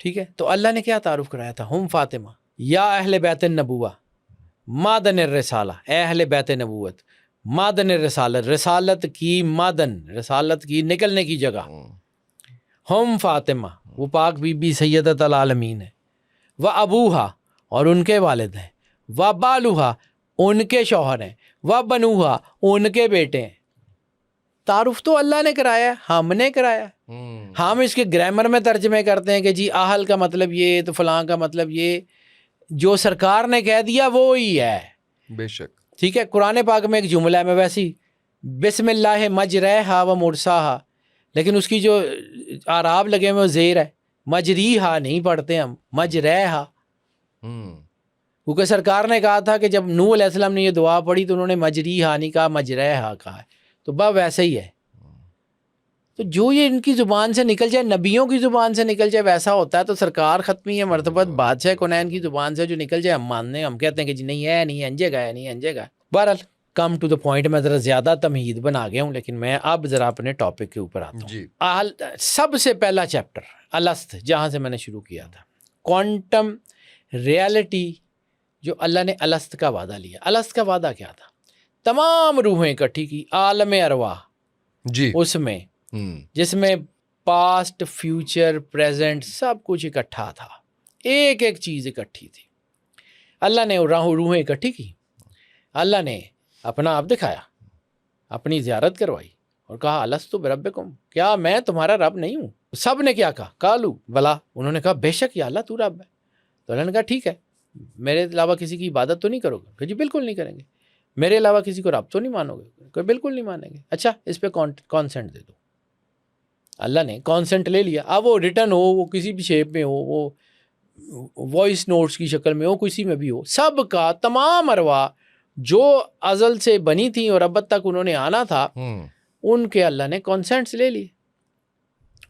ٹھیک ہے. تو اللہ نے کیا تعارف کرایا تھا؟ ہم فاطمہ یا اہل بیت النبوہ مادن الرسالہ، اے اہل بیت نبوت مادن الرسالت، رسالت کی مادن، رسالت کی نکلنے کی جگہ. ہم فاطمہ وہ پاک بی بی سیدۃ العالمین ہے، و ابوہا اور ان کے والد ہیں، و بالوہا ان کے شوہر ہیں، و بنوہا ان کے بیٹے ہیں. تعارف تو اللہ نے کرایا ہے، ہم نے کرایا. ہم اس کے گرامر میں ترجمے کرتے ہیں کہ جی اہل کا مطلب یہ تو فلاں کا مطلب یہ، جو سرکار نے کہہ دیا وہی ہے. بے شک. ٹھیک ہے. قرآن پاک میں ایک جملہ ہے، میں ویسی بسم اللہ مجرہا و مرساہا، لیکن اس کی جو اعراب لگے ہوئے وہ زیر ہے، مجریہا نہیں پڑھتے ہم، مجرہا. کیونکہ سرکار نے کہا تھا کہ جب نوح علیہ السلام نے یہ دعا پڑھی تو انہوں نے مجریہا نہیں کہا، مجرہا کہا ہے، تو ویسے ہی ہے. تو جو یہ ان کی زبان سے نکل جائے، نبیوں کی زبان سے نکل جائے ویسا ہوتا ہے. تو سرکار ختمی ہے مرتبت بادشاہ کونین کی زبان سے جو نکل جائے ہم ماننے، ہم کہتے ہیں کہ جی نہیں ہے، نہیں انجے گا ہے، نہیں انجے گا. بہرحال کم ٹو دا پوائنٹ، میں ذرا زیادہ تمہید بنا گیا ہوں لیکن میں اب ذرا اپنے ٹاپک کے اوپر آتا ہوں. سب سے پہلا چیپٹر الست، جہاں سے میں نے شروع کیا تھا، کوانٹم ریالٹی. جو اللہ نے الست کا وعدہ لیا، الست کا وعدہ کیا تھا؟ تمام روحیں اکٹھی کی، عالم ارواح جی اس میں، جس میں پاسٹ فیوچر پریزنٹ سب کچھ اکٹھا تھا، ایک ایک چیز اکٹھی تھی. اللہ نے روحیں اکٹھی کی، اللہ نے اپنا آپ دکھایا، اپنی زیارت کروائی اور کہا الستو بربکم، کیا میں تمہارا رب نہیں ہوں؟ سب نے کیا کہا؟ قالو بلا، انہوں نے کہا بے شک یا اللہ تو رب ہے. تو اللہ نے کہا ٹھیک ہے، میرے علاوہ کسی کی عبادت تو نہیں کرو گے؟ کہ جی بالکل نہیں کریں گے. میرے علاوہ کسی کو رب تو نہیں مانو گے؟ کہ بالکل نہیں مانیں گے. اچھا اس پہ کانسنٹ دے دو. اللہ نے کانسنٹ لے لیا. اب وہ ریٹن ہو، وہ کسی بھی شیپ میں ہو، وہ وائس نوٹس کی شکل میں ہو، کسی میں بھی ہو، سب کا تمام ارواح جو ازل سے بنی تھیں اور اب تک انہوں نے آنا تھا، ان کے اللہ نے کانسنٹس لے لیے.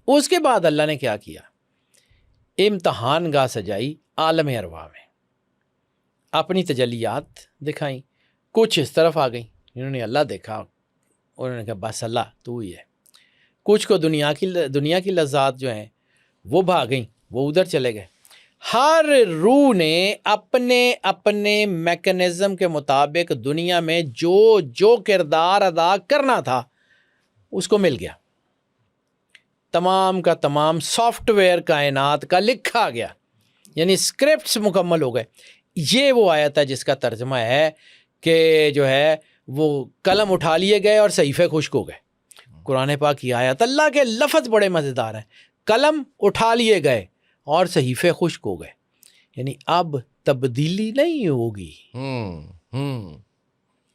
اس کے بعد اللہ نے کیا کیا؟ امتحان گاہ سجائی عالم ارواح میں، اپنی تجلیات دکھائیں. کچھ اس طرف آ گئیں، انہوں نے اللہ دیکھا، انہوں نے کہا بس اللہ تو ہی ہے. کچھ کو دنیا کی لذات جو ہیں وہ بھاگیں، وہ ادھر چلے گئے. ہر روح نے اپنے اپنے میکنزم کے مطابق دنیا میں جو کردار ادا کرنا تھا اس کو مل گیا. تمام کا تمام سافٹ ویئر کائنات کا لکھا گیا، یعنی اسکرپٹس مکمل ہو گئے. یہ وہ آیت ہے جس کا ترجمہ ہے کہ جو ہے وہ قلم اٹھا لیے گئے اور صحیفے خشک ہو گئے. قرآن پاک کی آیت، اللہ کے لفظ بڑے مزیدار ہیں. قلم اٹھا لیے گئے اور صحیفے خشک ہو گئے، یعنی اب تبدیلی نہیں ہوگی.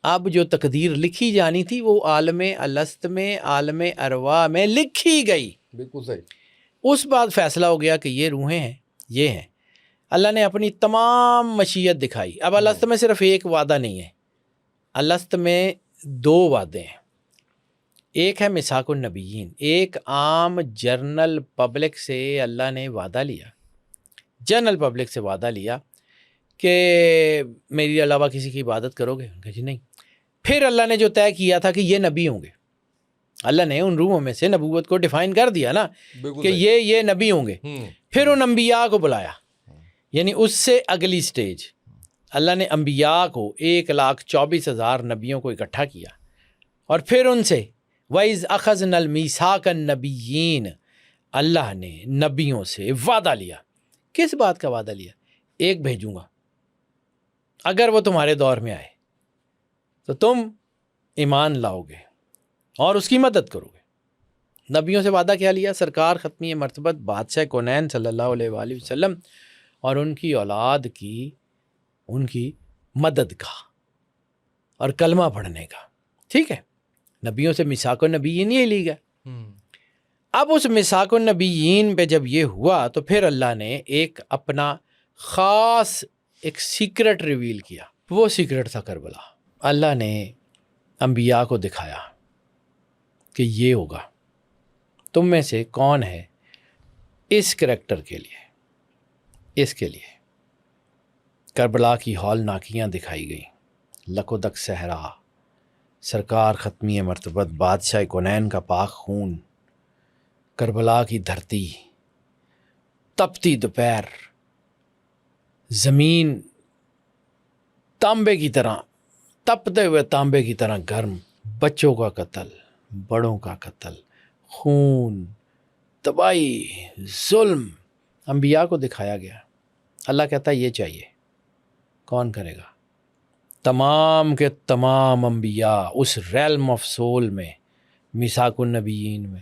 اب جو تقدیر لکھی جانی تھی وہ عالم الست میں، عالم ارواح میں لکھی گئی. بالکل صحیح. اس بعد فیصلہ ہو گیا کہ یہ روحیں ہیں، یہ ہیں. اللہ نے اپنی تمام مشیت دکھائی. اب الست میں صرف ایک وعدہ نہیں ہے، الست میں دو وعدے ہیں. ایک ہے میثاق النبیین، ایک عام جرنل پبلک سے اللہ نے وعدہ لیا، جنرل پبلک سے وعدہ لیا کہ میری علاوہ کسی کی عبادت کرو گے؟ ان کا جی نہیں۔ پھر اللہ نے جو طے کیا تھا کہ یہ نبی ہوں گے، اللہ نے ان روحوں میں سے نبوت کو ڈیفائن کر دیا نا کہ یہ نبی ہوں گے، پھر ان انبیاء کو بلایا، یعنی اس سے اگلی سٹیج اللہ نے انبیاء کو 1,24,000 نبیوں کو اکٹھا کیا، اور پھر ان سے وَإِذْ أَخَذْنَا الْمِيثَاقَ النَّبِيِّينَ، اللہ نے نبیوں سے وعدہ لیا۔ کس بات کا وعدہ لیا؟ ایک بھیجوں گا، اگر وہ تمہارے دور میں آئے تو تم ایمان لاؤ گے اور اس کی مدد کرو گے۔ نبیوں سے وعدہ کیا لیا؟ سرکار ختمی مرتبت بادشاہ کونین صلی اللہ علیہ وآلہ وسلم اور ان کی اولاد کی ان کی مدد کا اور کلمہ پڑھنے کا، ٹھیک ہے؟ نبیوں سے میثاق النبیین یہ لی گیا۔ اب اس میثاق النبیین پہ جب یہ ہوا تو پھر اللہ نے ایک اپنا خاص ایک سیکرٹ ریویل کیا۔ وہ سیکرٹ تھا کربلا۔ اللہ نے انبیاء کو دکھایا کہ یہ ہوگا، تم میں سے کون ہے اس کریکٹر کے لیے، اس کے لیے۔ کربلا کی ہولناکیاں دکھائی گئیں، لکودک صحرا، سرکار ختمی مرتبت بادشاہ کونین کا پاک خون، کربلا کی دھرتی، تپتی دوپہر، زمین تانبے کی طرح، تپتے ہوئے تانبے کی طرح گرم، بچوں کا قتل، بڑوں کا قتل، خون، تباہی، ظلم، انبیاء کو دکھایا گیا۔ اللہ کہتا ہے یہ چاہیے، کون کرے گا؟ تمام کے تمام انبیاء اس ریلم آف سول میں، میثاق النبیین میں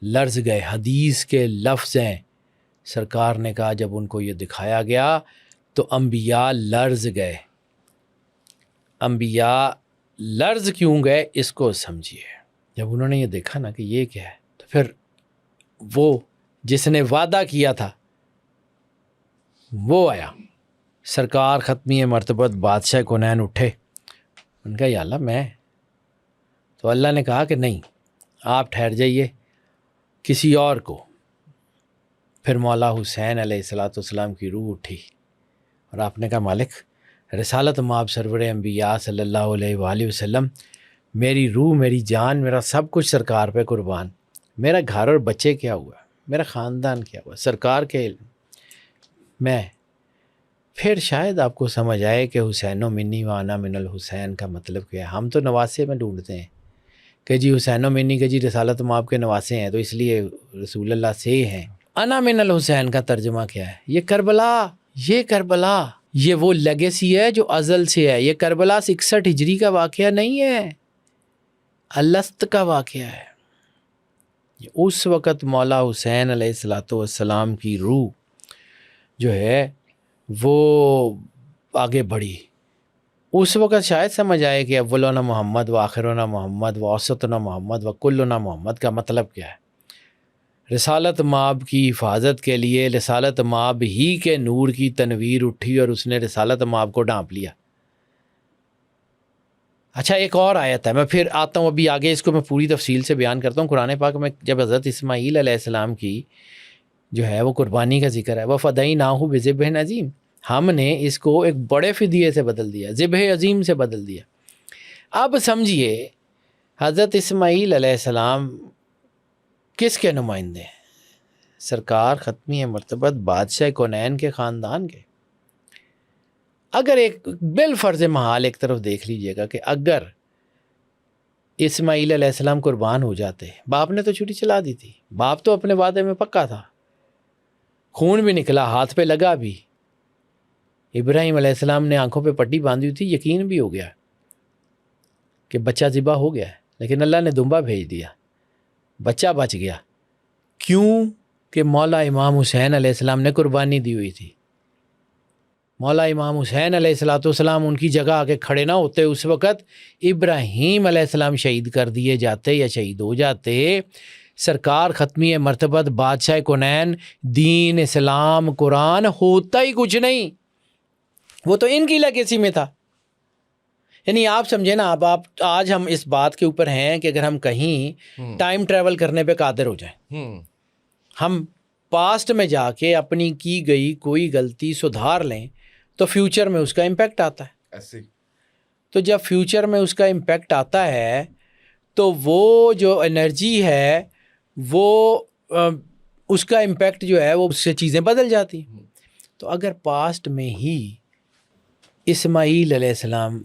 لرز گئے۔ حدیث کے لفظ ہیں، سرکار نے کہا جب ان کو یہ دکھایا گیا تو انبیاء لرز گئے۔ انبیاء لرز کیوں گئے اس کو سمجھیے۔ جب انہوں نے یہ دیکھا نا کہ یہ کیا ہے، تو پھر وہ جس نے وعدہ کیا تھا وہ آیا۔ سرکار ختمی مرتبت بادشاہ کونین اٹھے، ان کا یا اللہ میں، تو اللہ نے کہا کہ نہیں، آپ ٹھہر جائیے، کسی اور کو۔ پھر مولا حسین علیہ السلام کی روح اٹھی اور آپ نے کہا مالک، رسالت مآب سرور انبیاء صلی اللہ علیہ وآلہ وسلم، میری روح، میری جان، میرا سب کچھ سرکار پہ قربان، میرا گھر اور بچے کیا ہوا، میرا خاندان کیا ہوا، سرکار کے علم میں۔ پھر شاید آپ کو سمجھ آئے کہ حسین و منی و انا من الحسین کا مطلب کیا ہے۔ ہم تو نواسے میں ڈھونڈتے ہیں کہ جی حسین و منی کے جی رسالت مآب کے نواسے ہیں تو اس لیے رسول اللہ سے ہیں۔ انا من الحسین کا ترجمہ کیا ہے؟ یہ کربلا، یہ کربلا، یہ وہ لیگیسی ہے جو ازل سے ہے۔ یہ کربلا 61 ہجری کا واقعہ نہیں ہے، الست کا واقعہ ہے۔ اس وقت مولا حسین علیہ السلام کی روح جو ہے وہ آگے بڑھی۔ اس وقت شاید سمجھ آئے کہ اولنا محمد و آخرنا محمد و اوسطنا محمد و کلنا محمد کا مطلب کیا ہے۔ رسالت مآب کی حفاظت کے لیے رسالت مآب ہی کے نور کی تنویر اٹھی اور اس نے رسالت مآب کو ڈھانپ لیا۔ اچھا ایک اور آیت ہے، میں پھر آتا ہوں ابھی آگے، اس کو میں پوری تفصیل سے بیان کرتا ہوں۔ قرآن پاک میں جب حضرت اسماعیل علیہ السلام کی جو ہے وہ قربانی کا ذکر ہے، وَفَدَيْنَاهُ بِذِبْحٍ عَظِيمٍ، ہم نے اس کو ایک بڑے فدیے سے بدل دیا، ذبح عظیم سے بدل دیا۔ اب سمجھیے حضرت اسماعیل علیہ السلام کس کے نمائندے ہیں؟ سرکار ختمی مرتبت بادشاہ کونین کے خاندان کے۔ اگر ایک بالفرض محال ایک طرف دیکھ لیجئے گا کہ اگر اسماعیل علیہ السلام قربان ہو جاتے، باپ نے تو چھری چلا دی تھی، باپ تو اپنے وعدے میں پکا تھا، خون بھی نکلا، ہاتھ پہ لگا بھی، ابراہیم علیہ السلام نے آنکھوں پہ پٹی باندھی تھی، یقین بھی ہو گیا کہ بچہ ذبح ہو گیا ہے، لیکن اللہ نے دمبا بھیج دیا، بچہ بچ گیا۔ کیوں؟ کہ مولا امام حسین علیہ السلام نے قربانی دی ہوئی تھی۔ مولا امام حسین علیہ السلام ان کی جگہ آ کے کھڑے نہ ہوتے، اس وقت ابراہیم علیہ السلام شہید کر دیے جاتے یا شہید ہو جاتے۔ سرکار ختمی مرتبت بادشاہ کونین، دین اسلام قرآن ہوتا ہی کچھ نہیں، وہ تو ان کی لیگیسی میں تھا۔ یعنی آپ سمجھے نا، اب آپ آج ہم اس بات کے اوپر ہیں کہ اگر ہم کہیں ٹائم ٹریول کرنے پہ قادر ہو جائیں، ہم پاسٹ میں جا کے اپنی کی گئی کوئی غلطی سدھار لیں تو فیوچر میں اس کا امپیکٹ آتا ہے. ایسے ہی. تو جب فیوچر میں اس کا امپیکٹ آتا ہے تو وہ جو انرجی ہے وہ اس کا امپیکٹ جو ہے وہ اس سے چیزیں بدل جاتی ہیں. تو اگر پاسٹ میں ہی اسماعیل علیہ السلام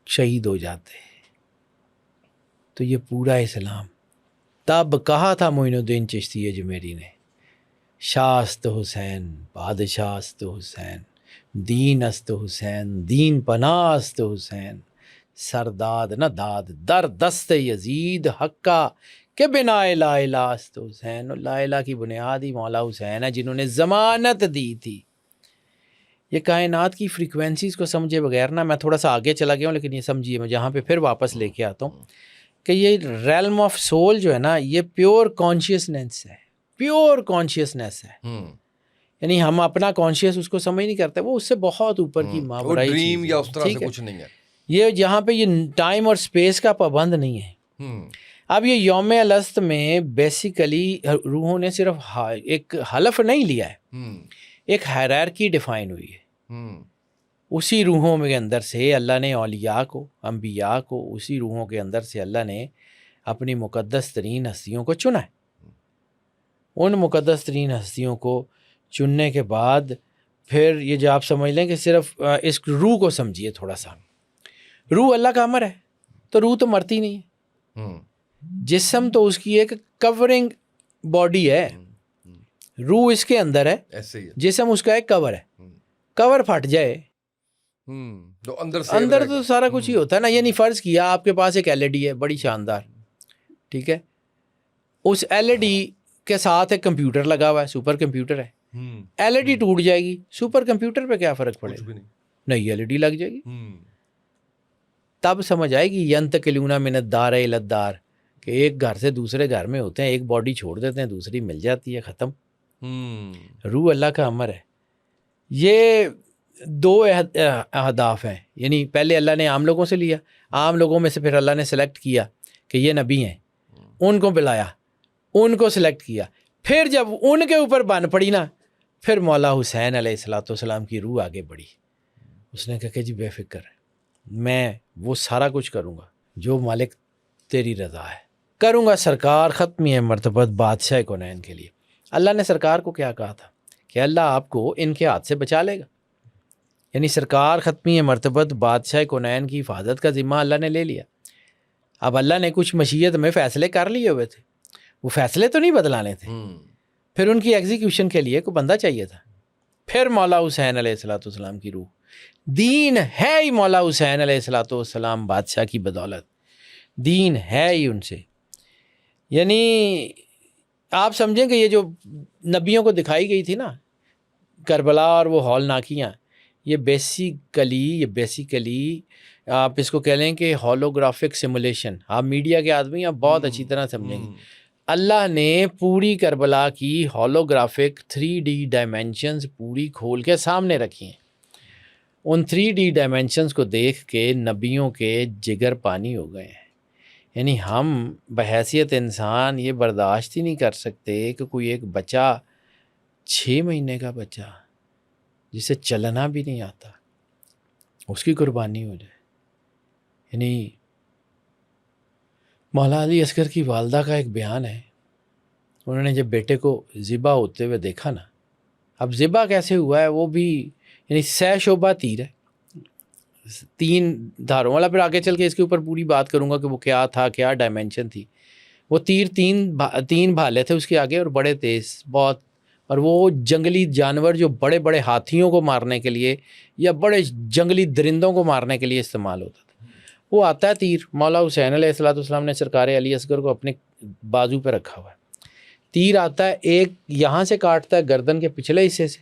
شہید ہو جاتے تو یہ پورا اسلام، تب کہا تھا معین الدین چشتی اجمیری نے، شاست حسین بادشاست حسین، دین است حسین دین پناست حسین، سرداد نہ داد در دست یزید حقا کہ بنا لا الہ است حسین. اور لا الہ کی بنیاد ہی مولا حسین ہے جنہوں نے ضمانت دی تھی. یہ کائنات کی فریکوینسیز کو سمجھے بغیر نا، میں تھوڑا سا آگے چلا گیا ہوں لیکن یہ سمجھیے، میں جہاں پہ پھر واپس لے کے آتا ہوں کہ یہ ریلم آف سول جو ہے نا، یہ پیور کانشیسنیس ہے، پیور کانشیسنیس ہے. یعنی ہم اپنا کانشیس اس کو سمجھ نہیں کرتے، وہ اس سے بہت اوپر کی ماورائی ڈریم یا اس طرح سے کچھ نہیں ہے. یہ جہاں پہ یہ ٹائم اور اسپیس کا پابند نہیں ہے. اب یہ یوم الست میں بیسیکلی روحوں نے صرف ایک حلف نہیں لیا ہے، ایک ہائرارکی ڈیفائن ہوئی ہے. اسی روحوں کے اندر سے اللہ نے اولیاء کو، انبیاء کو، اسی روحوں کے اندر سے اللہ نے اپنی مقدس ترین ہستیوں کو چنا ہے. ان مقدس ترین ہستیوں کو چننے کے بعد پھر یہ جو آپ سمجھ لیں کہ صرف اس روح کو سمجھیے تھوڑا سا، روح اللہ کا امر ہے تو روح تو مرتی نہیں ہے. جسم تو اس کی ایک کورنگ باڈی ہے، روح اس کے اندر ہے، جسم اس کا ایک کور ہے. کور پھٹ جائے تو اندر تو سارا کچھ ہی ہوتا ہے نا. یعنی فرض کیا آپ کے پاس ایک ایل ای ڈی ہے بڑی شاندار، ٹھیک ہے، اس ایل ای ڈی کے ساتھ ایک کمپیوٹر لگا ہوا ہے، سپر کمپیوٹر ہے. ایل ای ڈی ٹوٹ جائے گی، سپر کمپیوٹر پہ کیا فرق پڑے گا؟ نئی ایل ای ڈی لگ جائے گی. تب سمجھ آئے گی ینتقلون من الدار الی الدار، کہ ایک گھر سے دوسرے گھر میں ہوتے ہیں، ایک باڈی چھوڑ دیتے ہیں دوسری مل جاتی ہے، ختم. روح اللہ کا امر ہے. یہ دو اہداف ہیں. یعنی پہلے اللہ نے عام لوگوں سے لیا، عام لوگوں میں سے پھر اللہ نے سلیکٹ کیا کہ یہ نبی ہیں، ان کو بلایا، ان کو سلیکٹ کیا. پھر جب ان کے اوپر بن پڑی نا، پھر مولا حسین علیہ الصلوۃ والسلام کی روح آگے بڑھی. اس نے کہا کہ جی بے فکر ہے، میں وہ سارا کچھ کروں گا جو مالک تیری رضا ہے کروں گا. سرکار ختمی مرتبت بادشاہ کونین کے لیے اللہ نے سرکار کو کیا کہا تھا کہ اللہ آپ کو ان کے ہاتھ سے بچا لے گا. یعنی سرکار ختمی مرتبت بادشاہ کونین کی حفاظت کا ذمہ اللہ نے لے لیا. اب اللہ نے کچھ مشیت میں فیصلے کر لیے ہوئے تھے، وہ فیصلے تو نہیں بدلانے تھے، پھر ان کی ایگزیکیوشن کے لیے کوئی بندہ چاہیے تھا. پھر مولا حسین علیہ الصلوۃ والسلام کی روح، دین ہے ہی مولا حسین علیہ الصلوۃ والسلام بادشاہ کی بدولت، دین ہے ہی ان سے. یعنی آپ سمجھیں کہ یہ جو نبیوں کو دکھائی گئی تھی نا کربلا اور وہ ہول ناکیاں، یہ بیسیکلی آپ اس کو کہہ لیں کہ ہولوگرافک سیمولیشن. آپ میڈیا کے آدمی آپ بہت اچھی طرح سمجھیں گے. اللہ نے پوری کربلا کی ہولوگرافک 3D ڈائمینشنز پوری کھول کے سامنے رکھی ہیں. ان 3D ڈائمینشنز کو دیکھ کے نبیوں کے جگر پانی ہو گئے ہیں. یعنی ہم بحیثیت انسان یہ برداشت ہی نہیں کر سکتے کہ کوئی ایک بچہ 6 مہینے کا بچہ جسے چلنا بھی نہیں آتا اس کی قربانی ہو جائے. یعنی مولا علی اصغر کی والدہ کا ایک بیان ہے، انہوں نے جب بیٹے کو ذبح ہوتے ہوئے دیکھا نا، اب ذبح کیسے ہوا ہے وہ بھی، یعنی 6 شعبہ تیر ہے، 3 دھاروں والا. پھر آگے چل کے اس کے اوپر پوری بات کروں گا کہ وہ کیا تھا، کیا ڈائمینشن تھی. وہ تیر 3 بھالے تھے اس کے آگے اور بڑے تیز بہت، اور وہ جنگلی جانور جو بڑے بڑے ہاتھیوں کو مارنے کے لیے یا بڑے جنگلی درندوں کو مارنے کے لیے استعمال ہوتا تھا. وہ آتا ہے تیر، مولا حسین علیہ الصلوۃ والسلام نے سرکار علی اصغر کو اپنے بازو پہ رکھا ہوا ہے. تیر آتا ہے، ایک یہاں سے کاٹتا ہے گردن کے پچھلے حصے سے،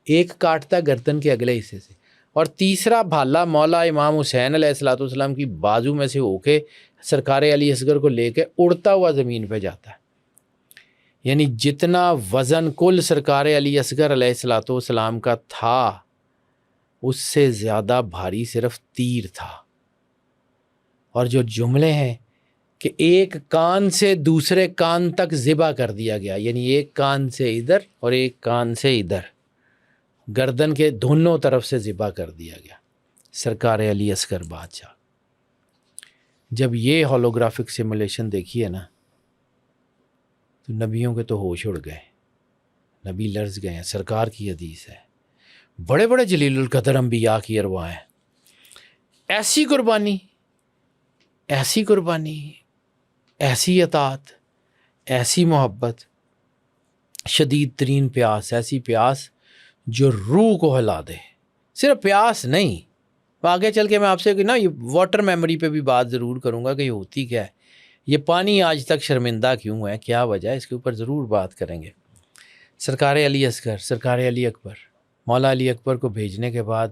ایک کاٹتا ہے گردن کے اگلے حصے سے، اور تیسرا بھالا مولا امام حسین علیہ الصلوۃ والسلام کی بازو میں سے ہو کے سرکار علی اصغر کو لے کے اڑتا ہوا زمین پہ جاتا ہے. یعنی جتنا وزن کل سرکار علی اصغر علیہ الصلوۃ والسلام کا تھا اس سے زیادہ بھاری صرف تیر تھا. اور جو جملے ہیں کہ ایک کان سے دوسرے کان تک ذبح کر دیا گیا، یعنی ایک کان سے ادھر اور ایک کان سے ادھر، گردن کے دونوں طرف سے ذبح کر دیا گیا سرکار علی اصغر بادشاہ۔ جب یہ ہولوگرافک سیمولیشن دیکھی ہے نا تو نبیوں کے تو ہوش اڑ گئے، نبی لرز گئے ہیں۔ سرکار کی حدیث ہے، بڑے بڑے جلیل القدر انبیاء کی ارواح ہیں، ایسی قربانی، ایسی قربانی، ایسی اطاعت، ایسی محبت، شدید ترین پیاس، ایسی پیاس جو روح کو ہلا دے۔ صرف پیاس نہیں، آگے چل کے میں آپ سے نا یہ واٹر میموری پہ بھی بات ضرور کروں گا کہ یہ ہوتی کیا ہے، یہ پانی آج تک شرمندہ کیوں ہے، کیا وجہ ہے، اس کے اوپر ضرور بات کریں گے۔ سرکار علی اصغر، سرکار علی اکبر، مولا علی اکبر کو بھیجنے کے بعد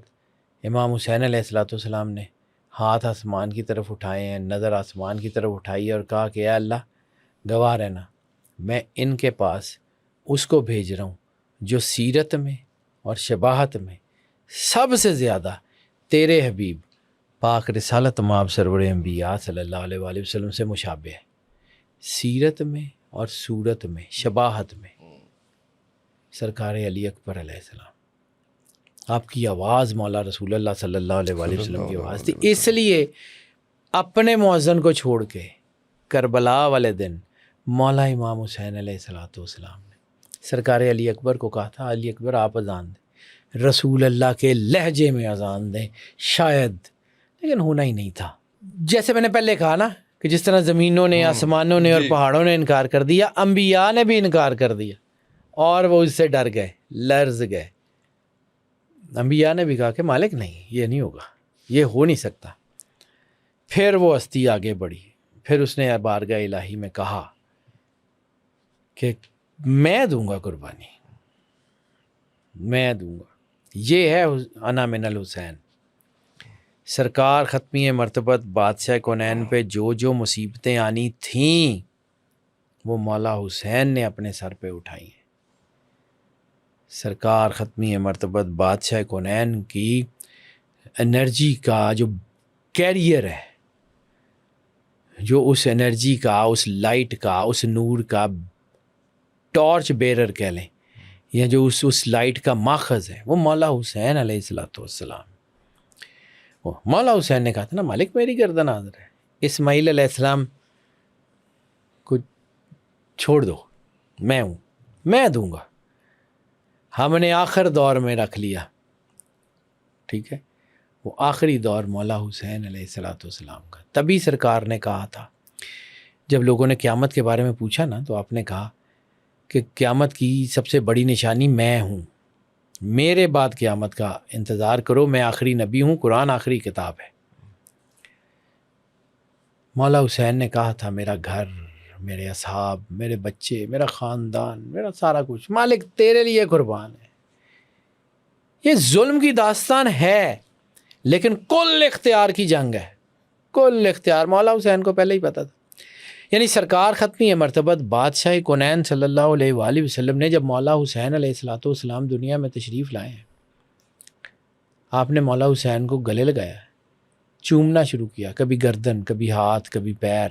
امام حسین علیہ السلام نے ہاتھ آسمان کی طرف اٹھائے ہیں، نظر آسمان کی طرف اٹھائی اور کہا کہ اے اللہ گواہ رہنا، میں ان کے پاس اس کو بھیج رہا ہوں جو سیرت میں اور شباہت میں سب سے زیادہ تیرے حبیب پاک رسالت مآب سرور انبیاء صلی اللہ علیہ وآلہ وسلم سے مشابہ ہے، سیرت میں اور صورت میں، شباہت میں سرکار علی اکبر علیہ السلام۔ آپ کی آواز مولا رسول اللہ صلی اللہ علیہ وآلہ وسلم کی آواز تھی، اس لیے اپنے مؤذن کو چھوڑ کے کربلا والے دن مولا امام حسین علیہ السلام نے سرکار علی اکبر کو کہا تھا، علی اکبر آپ اذان دیں، رسول اللہ کے لہجے میں اذان دیں، شاید، لیکن ہونا ہی نہیں تھا۔ جیسے میں نے پہلے کہا نا کہ جس طرح زمینوں نے، آسمانوں نے اور پہاڑوں نے انکار کر دیا، انبیاء نے بھی انکار کر دیا اور وہ اس سے ڈر گئے، لرز گئے۔ انبیاء نے بھی کہا کہ مالک نہیں، یہ نہیں ہوگا، یہ ہو نہیں سکتا۔ پھر وہ ہستی آگے بڑھی، پھر اس نے بارگاہ الہی میں کہا کہ میں دوں گا قربانی، میں دوں گا۔ یہ ہے انا من الحسین۔ سرکار ختمی مرتبت بادشاہ کونین پہ جو مصیبتیں آنی تھیں وہ مولا حسین نے اپنے سر پہ اٹھائی ہیں۔ سرکار ختمی مرتبت بادشاہ کونین کی انرجی کا جو کیریئر ہے، جو اس انرجی کا، اس لائٹ کا، اس نور کا ٹارچ بیرر کہہ لیں، یا جو اس لائٹ کا ماخذ ہے، وہ مولا حسین علیہ السلام۔ مولا حسین نے کہا تھا نا مالک میری گردن حاضر ہے، اسماعیل علیہ السلام کو چھوڑ دو، میں ہوں، میں دوں گا۔ ہم نے آخر دور میں رکھ لیا، ٹھیک ہے، وہ آخری دور مولا حسین علیہ السلام کا۔ تبھی سرکار نے کہا تھا، جب لوگوں نے قیامت کے بارے میں پوچھا نا تو آپ نے کہا کہ قیامت کی سب سے بڑی نشانی میں ہوں، میرے بعد قیامت کا انتظار کرو، میں آخری نبی ہوں، قرآن آخری کتاب ہے۔ مولا حسین نے کہا تھا میرا گھر، میرے اصحاب، میرے بچے، میرا خاندان، میرا سارا کچھ مالک تیرے لیے قربان ہے۔ یہ ظلم کی داستان ہے لیکن کل اختیار کی جنگ ہے، کل اختیار مولا حسین کو پہلے ہی پتا تھا۔ یعنی سرکار ختمی مرتبت بادشاہ کونین صلی اللہ علیہ وآلہ وسلم نے جب مولا حسین علیہ السلام دنیا میں تشریف لائے ہیں، آپ نے مولا حسین کو گلے لگایا، چومنا شروع کیا، کبھی گردن، کبھی ہاتھ، کبھی پیر،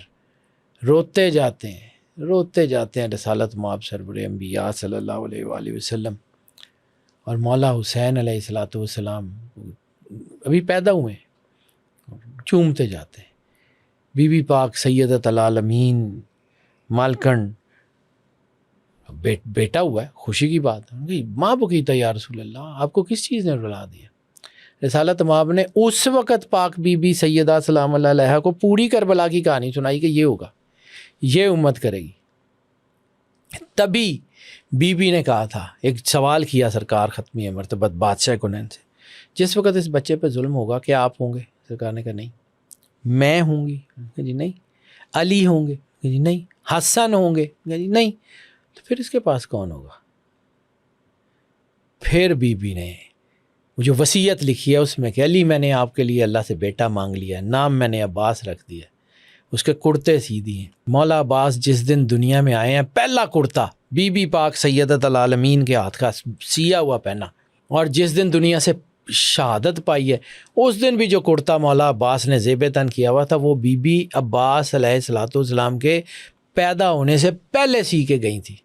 روتے جاتے ہیں رسالت مآب سرور انبیاء صلی اللہ علیہ وآلہ وسلم۔ اور مولا حسین علیہ السلام ابھی پیدا ہوئے، چومتے جاتے ہیں۔ بی بی پاک سیدۃ العالمین مالکنڈ بیٹا ہوا ہے، خوشی کی بات ہے، ماں بکیتا یا رسول اللہ، آپ کو کس چیز نے رلا دیا؟ رسالت مآب نے اس وقت پاک بی بی سیدہ سلام اللہ علیہا کو پوری کربلا کی کہانی سنائی کہ یہ ہوگا، یہ امت کرے گی۔ تبھی بی بی نے کہا تھا، ایک سوال کیا سرکار ختمی مرتبت بادشاہ کونین سے، جس وقت اس بچے پہ ظلم ہوگا کیا آپ ہوں گے؟ سرکار نے کہا نہیں۔ میں ہوں گی؟ جی نہیں۔ علی ہوں گے؟ جی نہیں۔ حسن ہوں گے؟ جی نہیں۔ تو پھر اس کے پاس کون ہوگا؟ پھر بی بی نے جو وصیت لکھی ہے اس میں کہ علی میں نے آپ کے لیے اللہ سے بیٹا مانگ لیا ہے، نام میں نے عباس رکھ دیا، اس کے کرتے سی دیے ہیں۔ مولا عباس جس دن دنیا میں آئے ہیں، پہلا کرتا بی بی پاک سیدۃ العالمین کے ہاتھ کا سیا ہوا پہنا، اور جس دن دنیا سے شہادت پائی ہے. اس دن بھی جو کرتا مولا عباس نے زیب تن کیا ہوا تھا وہ بی بی عباس علیہ الصلوۃ والسلام کے پیدا ہونے سے پہلے سی کے گئی تھی.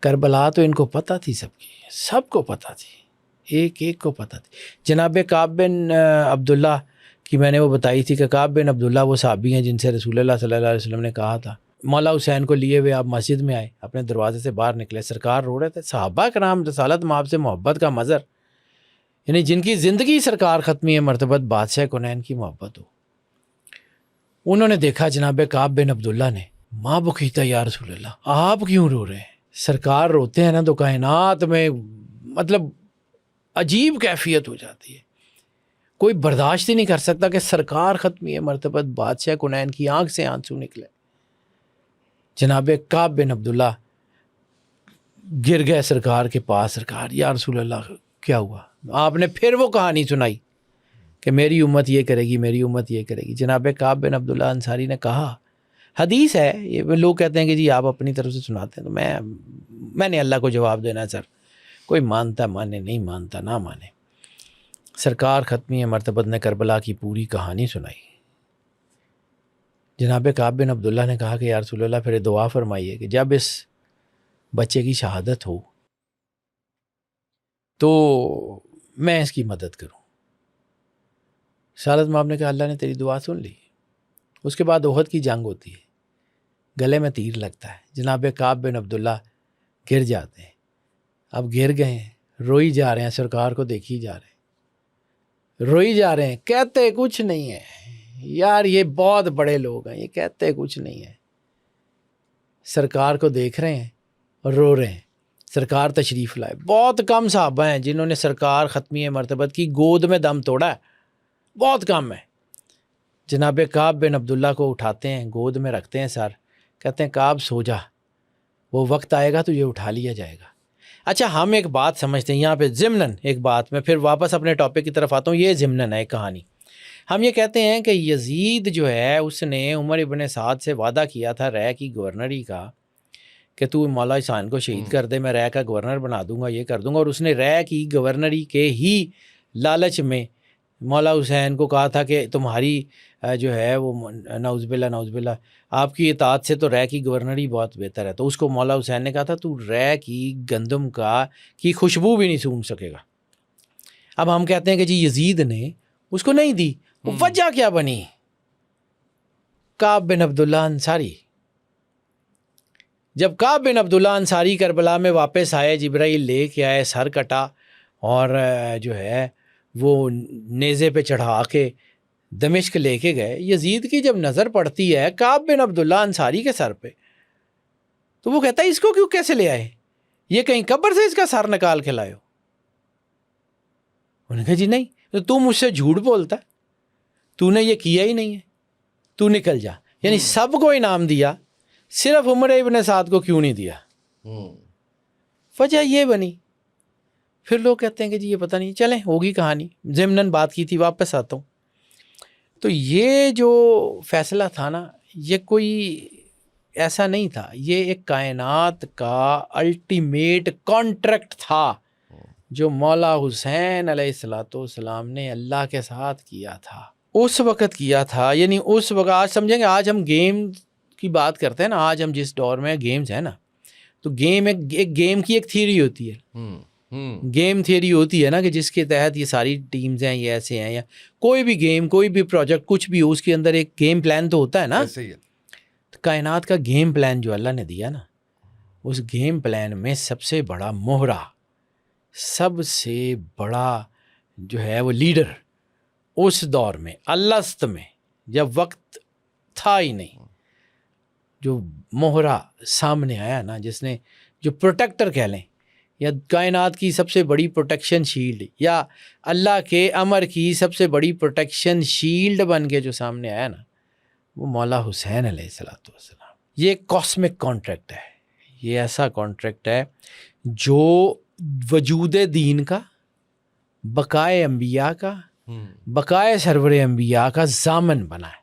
کربلا تو ان کو پتہ تھی، سب کو پتہ تھی، ایک ایک کو پتہ تھی. جناب کعب بن عبداللہ کی میں نے وہ بتائی تھی کہ کعب بن عبداللہ وہ صحابی ہیں جن سے رسول اللہ صلی اللہ علیہ وسلم نے کہا تھا مولا حسین کو لیے ہوئے آپ مسجد میں آئے، اپنے دروازے سے باہر نکلے، سرکار رو رہے تھے. صحابہ کرام رسالت مآب سے محبت کا مظہر، یعنی جن کی زندگی سرکار ختمی ہے مرتبت بادشاہ کونین کی محبت ہو. انہوں نے دیکھا جناب کعب بن عبداللہ نے، ماں بکیتا یا رسول اللہ آپ کیوں رو رہے ہیں؟ سرکار روتے ہیں نا تو کائنات میں مطلب عجیب کیفیت ہو جاتی ہے. کوئی برداشت ہی نہیں کر سکتا کہ سرکار ختمی ہے مرتبت بادشاہ کونین کی آنکھ سے آنسو نکلے. جناب کعب بن عبداللہ گر گئے سرکار کے پاس، سرکار یا رسول اللہ کیا ہوا؟ آپ نے پھر وہ کہانی سنائی کہ میری امت یہ کرے گی، میری امت یہ کرے گی. جناب کعب بن عبداللہ انصاری نے کہا، حدیث ہے یہ، لوگ کہتے ہیں کہ جی آپ اپنی طرف سے سناتے ہیں، تو میں نے اللہ کو جواب دینا ہے سر، کوئی مانتا مانے، نہیں مانتا نہ مانے. سرکار ختمی مرتبت نے کربلا کی پوری کہانی سنائی. جناب کعب بن عبداللہ نے کہا کہ یا رسول اللہ پھر دعا فرمائیے کہ جب اس بچے کی شہادت ہو تو میں اس کی مدد کروں. رسالت مآب نے کہا اللہ نے تیری دعا سن لی. اس کے بعد احد کی جنگ ہوتی ہے، گلے میں تیر لگتا ہے، جناب کعب بن عبداللہ گر جاتے ہیں. اب گر گئے ہیں، روئی جا رہے ہیں، سرکار کو دیکھی جا رہے ہیں، روئی جا رہے ہیں، کہتے کچھ نہیں ہے یار، یہ بہت بڑے لوگ ہیں، یہ کہتے کچھ نہیں ہے. سرکار کو دیکھ رہے ہیں اور رو رہے ہیں. سرکار تشریف لائے. بہت کم صحابہ ہیں جنہوں نے سرکار ختمی مرتبت کی گود میں دم توڑا ہے، بہت کم ہے. جناب کعب بن عبداللہ کو اٹھاتے ہیں، گود میں رکھتے ہیں سر، کہتے ہیں کعب سو جا، وہ وقت آئے گا تو یہ اٹھا لیا جائے گا. اچھا ہم ایک بات سمجھتے ہیں یہاں پہ ضمناً ایک بات، میں پھر واپس اپنے ٹاپک کی طرف آتا ہوں، یہ ضمناً ہے ایک کہانی. ہم یہ کہتے ہیں کہ یزید جو ہے اس نے عمر ابن سعد سے وعدہ کیا تھا رے کی گورنری کا کہ تو مولا حسین کو شہید کر دے، میں رے کا گورنر بنا دوں گا، یہ کر دوں گا. اور اس نے رے کی گورنری کے ہی لالچ میں مولا حسین کو کہا تھا کہ تمہاری جو ہے وہ نعوذ باللہ آپ کی اطاعت سے تو رے کی گورنری بہت بہتر ہے. تو اس کو مولا حسین نے کہا تھا تو رے کی گندم کی خوشبو بھی نہیں سونگھ سکے گا. اب ہم کہتے ہیں کہ جی یزید نے اس کو نہیں دی، وجہ کیا بنی؟ کعب بن عبداللہ انصاری. جب کعب بن عبداللہ انصاری کربلا میں واپس آئے، جبرائیل لے کے آئے، سر کٹا اور جو ہے وہ نیزے پہ چڑھا کے دمشق لے کے گئے. یزید کی جب نظر پڑتی ہے کعب بن عبداللہ انصاری کے سر پہ تو وہ کہتا ہے اس کو کیوں کیسے لے آئے؟ یہ کہیں قبر سے اس کا سر نکال کے لائے ہو؟ انہوں نے کہا جی نہیں، تو مجھ سے جھوٹ بولتا ہے، تو نے یہ کیا ہی نہیں ہے، تو نکل جا. یعنی سب کو انعام دیا، صرف عمر ابن سعد کو کیوں نہیں دیا؟ وجہ یہ بنی. پھر لوگ کہتے ہیں کہ جی یہ پتہ نہیں، چلیں ہوگی کہانی، ضمناً بات کی تھی، واپس آتا ہوں. تو یہ جو فیصلہ تھا نا، یہ کوئی ایسا نہیں تھا، یہ ایک کائنات کا الٹیمیٹ کانٹریکٹ تھا جو مولا حسین علیہ الصلوۃ والسلام نے اللہ کے ساتھ کیا تھا، اس وقت کیا تھا. یعنی اس وقت، آج سمجھیں گے، آج ہم گیم کی بات کرتے ہیں نا، آج ہم جس دور میں گیمز ہیں نا، تو گیم ایک گیم کی ایک تھیوری ہوتی ہے، گیم تھیوری ہوتی ہے نا، کہ جس کے تحت یہ ساری ٹیمز ہیں، یہ ایسے ہیں، یا کوئی بھی گیم، کوئی بھی پروجیکٹ، کچھ بھی ہو، اس کے اندر ایک گیم پلان تو ہوتا ہے نا. تو کائنات کا گیم پلان جو اللہ نے دیا نا، اس گیم پلان میں سب سے بڑا مہرہ، سب سے بڑا جو ہے وہ لیڈر اس دور میں الست میں، جب وقت تھا ہی نہیں، جو مہرہ سامنے آیا نا، جس نے، جو پروٹیکٹر کہہ لیں، یا کائنات کی سب سے بڑی پروٹیکشن شیلڈ، یا اللہ کے امر کی سب سے بڑی پروٹیکشن شیلڈ بن کے جو سامنے آیا نا، وہ مولا حسین علیہ الصلوۃ والسلام. یہ ایک کاسمک کانٹریکٹ ہے، یہ ایسا کانٹریکٹ ہے جو وجود دین کا، بقائے انبیاء کا، بقائے سرور انبیاء کا ضامن بنا ہے.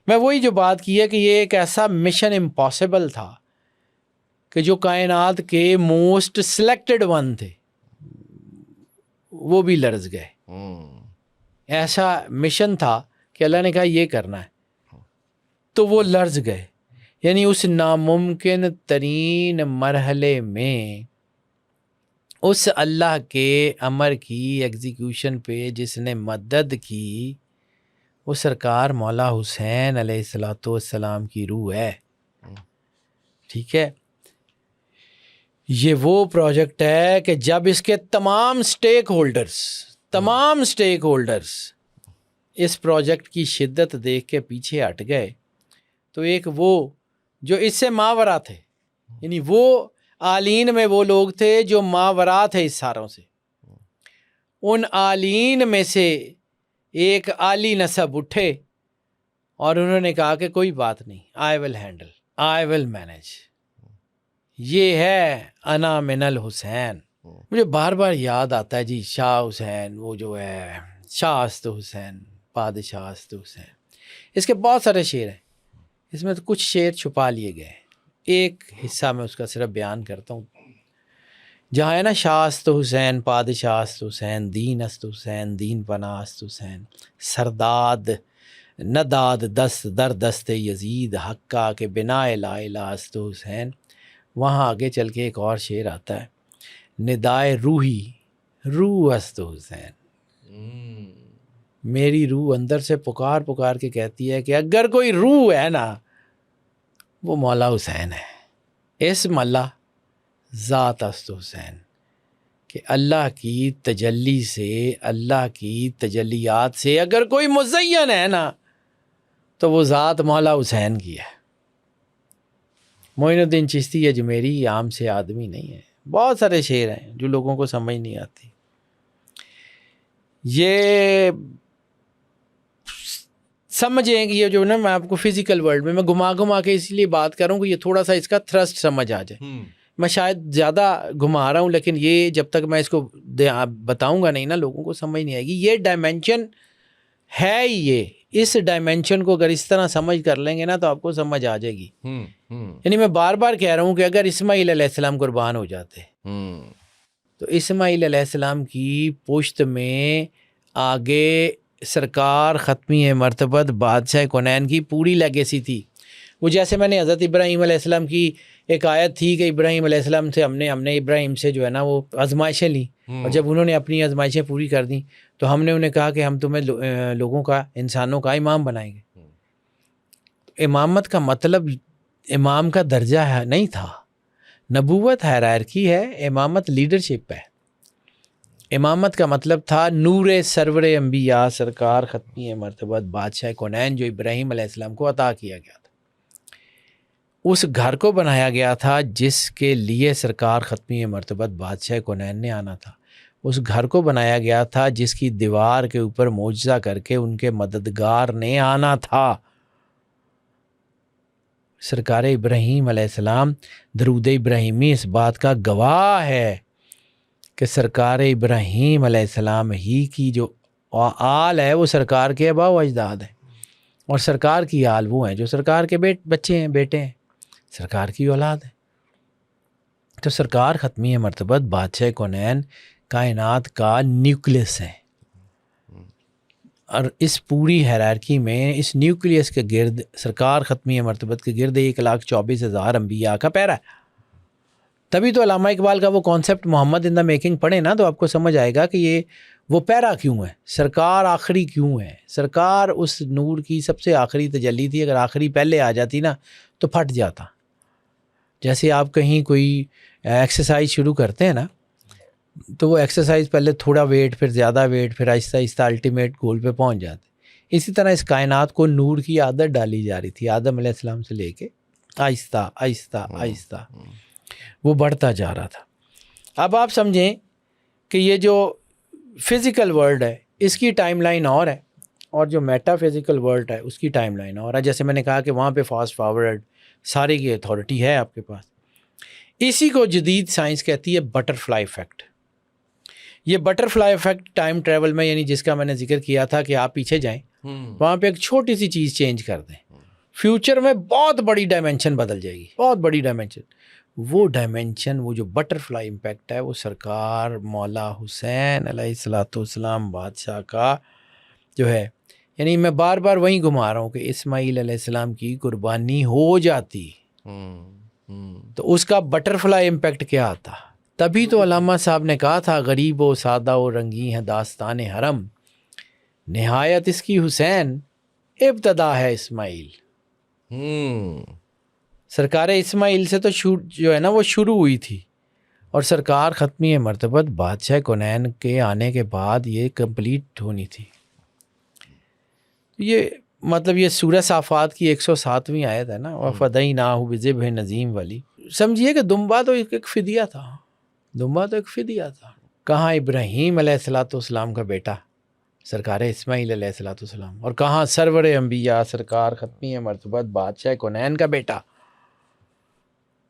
میں وہی جو بات کی ہے کہ یہ ایک ایسا مشن امپاسبل تھا کہ جو کائنات کے موسٹ سلیکٹڈ ون تھے، وہ بھی لرز گئے. ایسا مشن تھا کہ اللہ نے کہا یہ کرنا ہے تو وہ لرز گئے. یعنی اس ناممکن ترین مرحلے میں اس اللہ کے امر کی ایگزیکیوشن پہ جس نے مدد کی وہ سرکار مولا حسین علیہ الصلوۃ والسلام کی روح ہے. ٹھیک ہے. یہ وہ پروجیکٹ ہے کہ جب اس کے تمام سٹیک ہولڈرز اس پروجیکٹ کی شدت دیکھ کے پیچھے ہٹ گئے تو ایک وہ جو اس سے ماورا تھے، یعنی وہ عالین میں وہ لوگ تھے جو ماورا تھے اس ساروں سے، ان عالین میں سے ایک عالی نسب اٹھے اور انہوں نے کہا کہ کوئی بات نہیں، آئی ول مینیج. یہ ہے انا من الحسین. مجھے بار بار یاد آتا ہے جی شاہ حسین، وہ جو ہے شاہ است حسین، بادشاہ است حسین. اس کے بہت سارے شعر ہیں، اس میں تو کچھ شعر چھپا لیے گئے ہیں. ایک حصہ میں اس کا صرف بیان کرتا ہوں جہاں ہے نا شاہ است حسین، پادشاہ است حسین، دین است حسین، دین پناہ است حسین، سرداد نداد دست در دست یزید حقا کے بنا لا الہ است حسین. وہاں آگے چل کے ایک اور شعر آتا ہے، ندائے روحی روح است حسین. میری روح اندر سے پکار پکار کے کہتی ہے کہ اگر کوئی روح ہے نا وہ مولا حسین ہے. اسم اللہ ذات است حسین، کہ اللہ کی تجلی سے، اللہ کی تجلیات سے اگر کوئی مزین ہے نا تو وہ ذات مولا حسین کی ہے. معین الدین چشتی اجمیری عام سے آدمی نہیں ہے. بہت سارے شعر ہیں جو لوگوں کو سمجھ نہیں آتی. یہ سمجھیں کہ یہ جو نا میں آپ کو فزیکل ورلڈ میں گھما کے اس لیے بات کروں کہ یہ تھوڑا سا اس کا تھرسٹ سمجھ آ جائے. میں شاید زیادہ گھما رہا ہوں لیکن یہ جب تک میں اس کو بتاؤں گا نہیں نا لوگوں کو سمجھ نہیں آئے گی. یہ ڈائمینشن ہے یہ، اس ڈائمینشن کو اگر اس طرح سمجھ کر لیں گے نا تو آپ کو سمجھ آ جائے گی. یعنی میں بار بار کہہ رہا ہوں کہ اگر اسماعیل علیہ السلام قربان ہو جاتے تو اسماعیل علیہ السلام کی پشت میں آگے سرکار ختمی مرتبت بادشاہ کونین کی پوری لیگیسی تھی. وہ جیسے میں نے حضرت ابراہیم علیہ السلام کی ایک آیت تھی کہ ابراہیم علیہ السلام سے ہم نے ابراہیم سے جو ہے نا وہ آزمائشیں لیں اور جب انہوں نے اپنی آزمائشیں پوری کر دیں تو ہم نے انہیں کہا کہ ہم تمہیں لوگوں کا، انسانوں کا امام بنائیں گے. امامت کا مطلب امام کا درجہ ہے نہیں تھا. نبوت ہائرارکی ہے، امامت لیڈرشپ ہے. امامت کا مطلب تھا نور سرور انبیاء سرکار ختمی مرتبت بادشاہ کونین جو ابراہیم علیہ السلام کو عطا کیا گیا تھا. اس گھر کو بنایا گیا تھا جس کے لیے سرکار ختمی مرتبت بادشاہ کونین نے آنا تھا. اس گھر کو بنایا گیا تھا جس کی دیوار کے اوپر معجزہ کر کے ان کے مددگار نے آنا تھا. سرکار ابراہیم علیہ السلام، درود ابراہیمی اس بات کا گواہ ہے کہ سرکار ابراہیم علیہ السلام ہی کی جو آل ہے وہ سرکار کے آباء و اجداد ہیں، اور سرکار کی آل وہ ہیں جو سرکار کے بچے ہیں، بیٹے ہیں، سرکار کی اولاد ہے. تو سرکار ختمی مرتبت بادشاہ کونین کائنات کا نیوکلیس ہے، اور اس پوری ہیرارکی میں اس نیوکلیس کے گرد سرکار ختمی مرتبت کے گرد 1,24,000 انبیاء کا پیرا ہے. تبھی تو علامہ اقبال کا وہ concept Muhammad in the making پڑھیں نا تو آپ کو سمجھ آئے گا کہ یہ وہ پیرا کیوں ہے، سرکار آخری کیوں ہے. سرکار اس نور کی سب سے آخری تجلی تھی. اگر آخری پہلے آ جاتی نا تو پھٹ جاتا. جیسے آپ کہیں کوئی ایکسرسائز شروع کرتے ہیں نا تو وہ ایکسرسائز پہلے تھوڑا ویٹ، پھر زیادہ ویٹ، پھر آہستہ آہستہ الٹیمیٹ گول پہ پہنچ جاتے. اسی طرح اس کائنات کو نور کی عادت ڈالی جا رہی تھی آدم علیہ السلام سے لے کے آہستہ آہستہ آہستہ وہ بڑھتا جا رہا تھا. اب آپ سمجھیں کہ یہ جو فزیکل ورلڈ ہے اس کی ٹائم لائن اور ہے، اور جو میٹا فزیکل ورلڈ ہے اس کی ٹائم لائن اور ہے. جیسے میں نے کہا کہ وہاں پہ فاسٹ فارورڈ ساری کی اتھارٹی ہے آپ کے پاس. اسی کو جدید سائنس کہتی ہے بٹر فلائی ایفیکٹ. یہ butterfly effect time travel میں، یعنی جس کا میں نے ذکر کیا تھا کہ آپ پیچھے جائیں وہاں پہ ایک چھوٹی سی چیز چینج کر دیں، فیوچر میں بہت بڑی ڈائمینشن بدل جائے گی، بہت بڑی ڈائمینشن. وہ ڈائمینشن، وہ جو بٹر فلائی امپیکٹ ہے، وہ سرکار مولا حسین علیہ الصلوۃ والسلام بادشاہ کا جو ہے، یعنی میں بار بار وہیں گھما رہا ہوں کہ اسماعیل علیہ السلام کی قربانی ہو جاتی تو اس کا بٹر فلائی امپیکٹ کیا آتا. تبھی تو علامہ صاحب نے کہا تھا غریب و سادہ و رنگی ہے داستان حرم، نہایت اس کی حسین ابتدا ہے اسماعیل. سرکار اسماعیل سے تو جو ہے نا وہ شروع ہوئی تھی، اور سرکار ختمی مرتبت بادشاہ کونین کے آنے کے بعد یہ کمپلیٹ ہونی تھی. یہ مطلب یہ سورہ صافات کی 107ویں آیت ہے نا، وَفَدَيْنَاهُ بِذِبْحٍ نَذِيرٍ والی. سمجھیے کہ دمبا تو ایک فدیہ تھا، دمبا تو ایک فدیہ تھا. کہاں ابراہیم علیہ الصلوۃ والسلام کا بیٹا سرکار اسماعیل علیہ الصلوۃ والسلام، اور کہاں سرور انبیاء سرکار ختمی مرتبت بادشاہ کونین کا بیٹا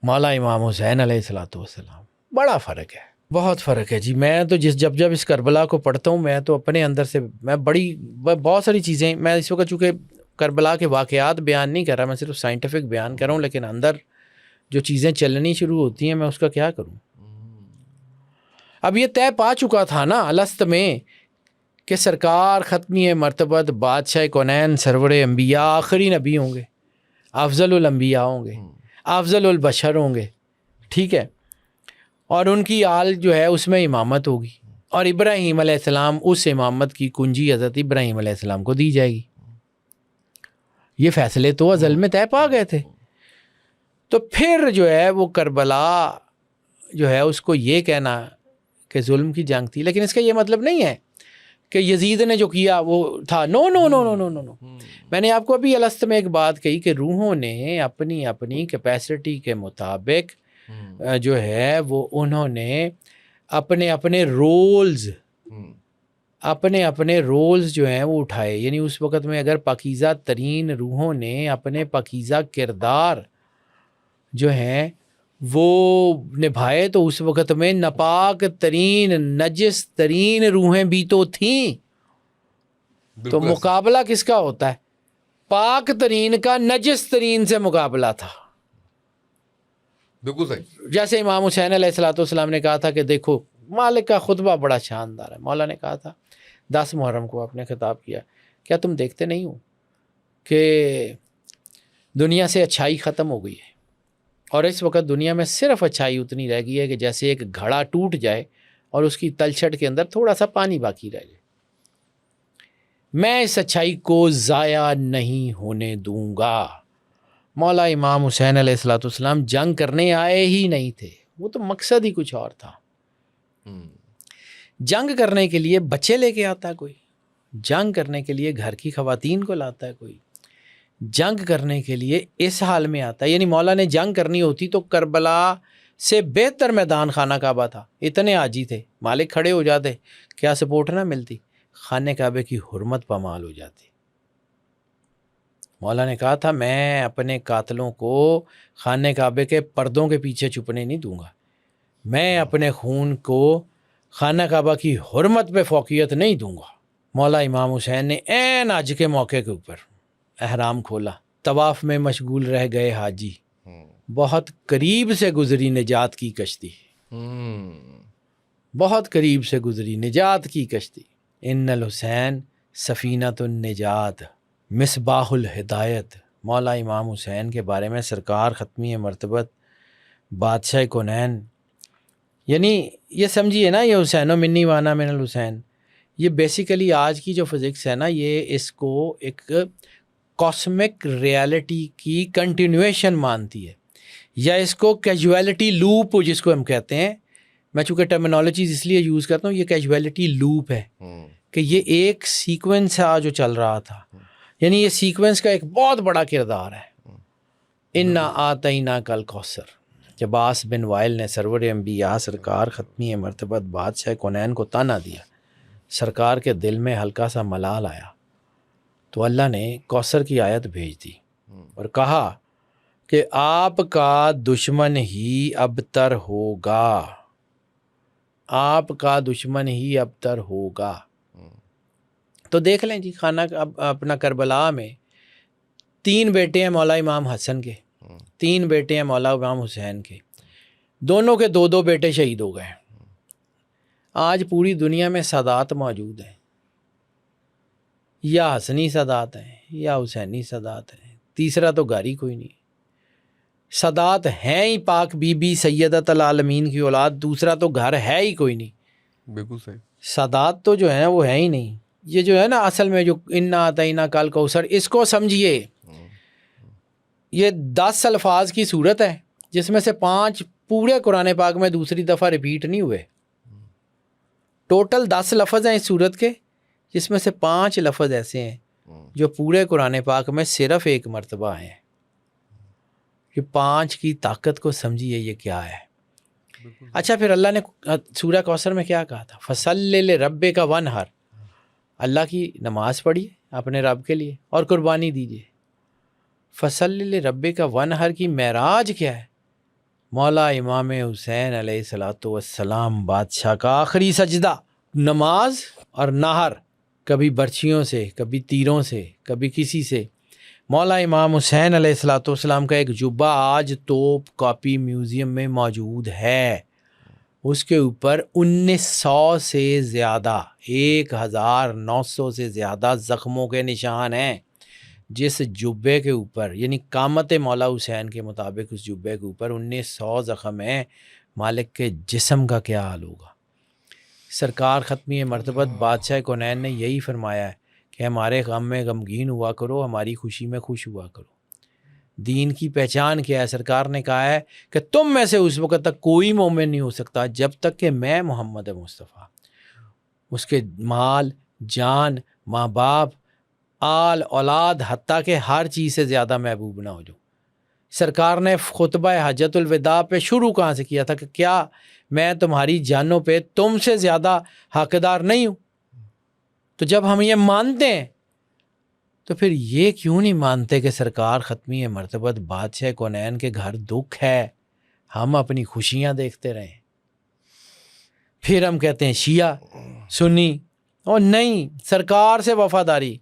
مولا امام حسین علیہ الصلوۃ والسلام. بڑا فرق ہے، بہت فرق ہے جی. میں تو جب اس کربلا کو پڑھتا ہوں، میں تو اپنے اندر سے میں بہت ساری چیزیں، میں اس وقت چونکہ کربلا کے واقعات بیان نہیں کر رہا، میں صرف سائنٹیفک بیان کر رہا ہوں، لیکن اندر جو چیزیں چلنی شروع ہوتی ہیں میں اس کا کیا کروں. اب یہ طے پا چکا تھا نا الست میں کہ سرکار ختمی مرتبت بادشاہ کونین سرور انبیاء آخری نبی ہوں گے، افضل الانبیاء ہوں گے، افضل البشر ہوں گے، ٹھیک ہے، اور ان کی آل جو ہے اس میں امامت ہوگی، اور ابراہیم علیہ السلام اس امامت کی کنجی حضرت ابراہیم علیہ السلام کو دی جائے گی. یہ فیصلے تو ازل میں طے پا گئے تھے. تو پھر جو ہے وہ کربلا جو ہے اس کو یہ کہنا کہ ظلم کی جنگ تھی، لیکن اس کا یہ مطلب نہیں ہے کہ یزید نے جو کیا وہ تھا. نو نو نو نو نو نو نو. میں نے آپ کو ابھی الست میں ایک بات کہی کہ روحوں نے اپنی اپنی کیپیسٹی کے مطابق جو ہے وہ انہوں نے اپنے اپنے رولز جو ہیں وہ اٹھائے. یعنی اس وقت میں اگر پاکیزہ ترین روحوں نے اپنے پاکیزہ کردار جو ہیں وہ نبھائے تو اس وقت میں ناپاک ترین نجس ترین روحیں بھی تو تھیں. تو مقابلہ کس کا ہوتا ہے؟ پاک ترین کا نجس ترین سے مقابلہ تھا. بالکل صحیح. جیسے امام حسین علیہ الصلوۃ والسلام نے کہا تھا کہ دیکھو، مالک کا خطبہ بڑا شاندار ہے. مولا نے کہا تھا 10 محرم کو آپ نے خطاب کیا، کیا تم دیکھتے نہیں ہو کہ دنیا سے اچھائی ختم ہو گئی ہے، اور اس وقت دنیا میں صرف اچھائی اتنی رہ گئی ہے کہ جیسے ایک گھڑا ٹوٹ جائے اور اس کی تلچھٹ کے اندر تھوڑا سا پانی باقی رہ جائے. میں اس اچھائی کو ضائع نہیں ہونے دوں گا. مولا امام حسین علیہ الصلوۃ والسلام جنگ کرنے آئے ہی نہیں تھے، وہ تو مقصد ہی کچھ اور تھا. جنگ کرنے کے لیے بچے لے کے آتا ہے کوئی، جنگ کرنے کے لیے گھر کی خواتین کو لاتا ہے کوئی، جنگ کرنے کے لیے اس حال میں آتا ہے. یعنی مولا نے جنگ کرنی ہوتی تو کربلا سے بہتر میدان خانہ کعبہ تھا. اتنے عاجی تھے، مالک کھڑے ہو جاتے، کیا سپورٹ نہ ملتی، خانہ کعبے کی حرمت پامال ہو جاتی. مولا نے کہا تھا میں اپنے قاتلوں کو خانہ کعبے کے پردوں کے پیچھے چھپنے نہیں دوں گا، میں اپنے خون کو خانہ کعبہ کی حرمت پہ فوقیت نہیں دوں گا. مولا امام حسین نے عین حج کے موقع کے اوپر احرام کھولا، طواف میں مشغول رہ گئے حاجی، بہت قریب سے گزری نجات کی کشتی، بہت قریب سے گزری نجات کی کشتی. ان الحسین سفینۃ النجات مصباح الہدایت. مولا امام حسین کے بارے میں سرکار ختمی مرتبت بادشاہ کونین، یعنی یہ سمجھیے نا، یہ حسین و منی وانا من الحسین، یہ بیسیکلی آج کی جو فزکس ہے نا، یہ اس کو ایک کاسمک ریالٹی کی کنٹینویشن مانتی ہے، یا اس کو کیجویلٹی لوپ جس کو ہم کہتے ہیں. میں چونکہ ٹرمینالوجیز اس لیے یوز کرتا ہوں، یہ کیجویلٹی لوپ ہے کہ یہ ایک سیکوینس ہے جو چل رہا تھا. یعنی یہ سیکوینس کا ایک بہت بڑا کردار ہے. انا آتینا کل کوثر، جب عاص بن وائل نے سرور انبیاء سرکار ختمی مرتبت بادشاہ کونین کو تانا دیا، سرکار کے دل میں ہلکا سا ملال آیا تو اللہ نے کوثر کی آیت بھیج دی اور کہا کہ آپ کا دشمن ہی ابتر ہوگا، آپ کا دشمن ہی ابتر ہوگا. تو دیکھ لیں جی، خانہ اپنا کربلا میں 3 بیٹے ہیں مولا امام حسن کے، 3 بیٹے ہیں مولا امام حسین کے. دونوں کے 2 بیٹے شہید ہو گئے. آج پوری دنیا میں سادات موجود ہیں، یا حسنی سادات ہیں یا حسینی سادات ہیں، تیسرا تو گھر ہی کوئی نہیں. سادات ہیں ہی پاک بی بی سیدۃ العالمین کی اولاد، دوسرا تو گھر ہے ہی کوئی نہیں. بالکل صحیح. سادات تو جو ہے وہ ہے ہی نہیں. یہ جو ہے نا اصل میں جو انا اعطیناک الکوثر، اس کو سمجھیے، یہ 10 الفاظ کی صورت ہے جس میں سے 5 پورے قرآن پاک میں دوسری دفعہ ریپیٹ نہیں ہوئے. ٹوٹل 10 لفظ ہیں اس صورت کے، جس میں سے 5 لفظ ایسے ہیں جو پورے قرآن پاک میں صرف ایک مرتبہ ہیں. یہ 5 کی طاقت کو سمجھیے یہ کیا ہے. اچھا پھر اللہ نے سورہ کوثر میں کیا کہا تھا؟ فصلی لربک وانحر، اللہ کی نماز پڑھیے اپنے رب کے لیے اور قربانی دیجیے. فصلی لربک وانحر کی معراج کیا ہے؟ مولا امام حسین علیہ الصلوۃ والسلام بادشاہ کا آخری سجدہ، نماز اور نہر، کبھی برچھیوں سے، کبھی تیروں سے، کبھی کسی سے. مولا امام حسین علیہ الصلوۃ والسلام کا ایک جبہ آج توپ کاپی میوزیم میں موجود ہے. اس کے اوپر 1900 سے زیادہ، 1900 سے زیادہ زخموں کے نشان ہیں. جس جبے کے اوپر، یعنی قامت مولا حسین کے مطابق اس جبے کے اوپر 1900 زخم ہیں. مالک کے جسم کا کیا حال ہوگا؟ سرکار ختمی مرتبت بادشاہ کونین نے یہی فرمایا ہے کہ ہمارے غم میں غمگین ہوا کرو، ہماری خوشی میں خوش ہوا کرو. دین کی پہچان کیا ہے؟ سرکار نے کہا ہے کہ تم میں سے اس وقت تک کوئی مومن نہیں ہو سکتا جب تک کہ میں محمد مصطفیٰ اس کے مال، جان، ماں باپ، آل اولاد، حتیٰ کہ ہر چیز سے زیادہ محبوب نہ ہو جاؤں. سرکار نے خطبہ حجۃ الوداع پہ شروع کہاں سے کیا تھا کہ کیا میں تمہاری جانوں پہ تم سے زیادہ حقدار نہیں ہوں؟ تو جب ہم یہ مانتے ہیں تو پھر یہ کیوں نہیں مانتے کہ سرکار ختمی مرتبت بادشاہ کونین کے گھر دکھ ہے، ہم اپنی خوشیاں دیکھتے رہیں؟ پھر ہم کہتے ہیں شیعہ سنی، اور نہیں، سرکار سے وفاداری.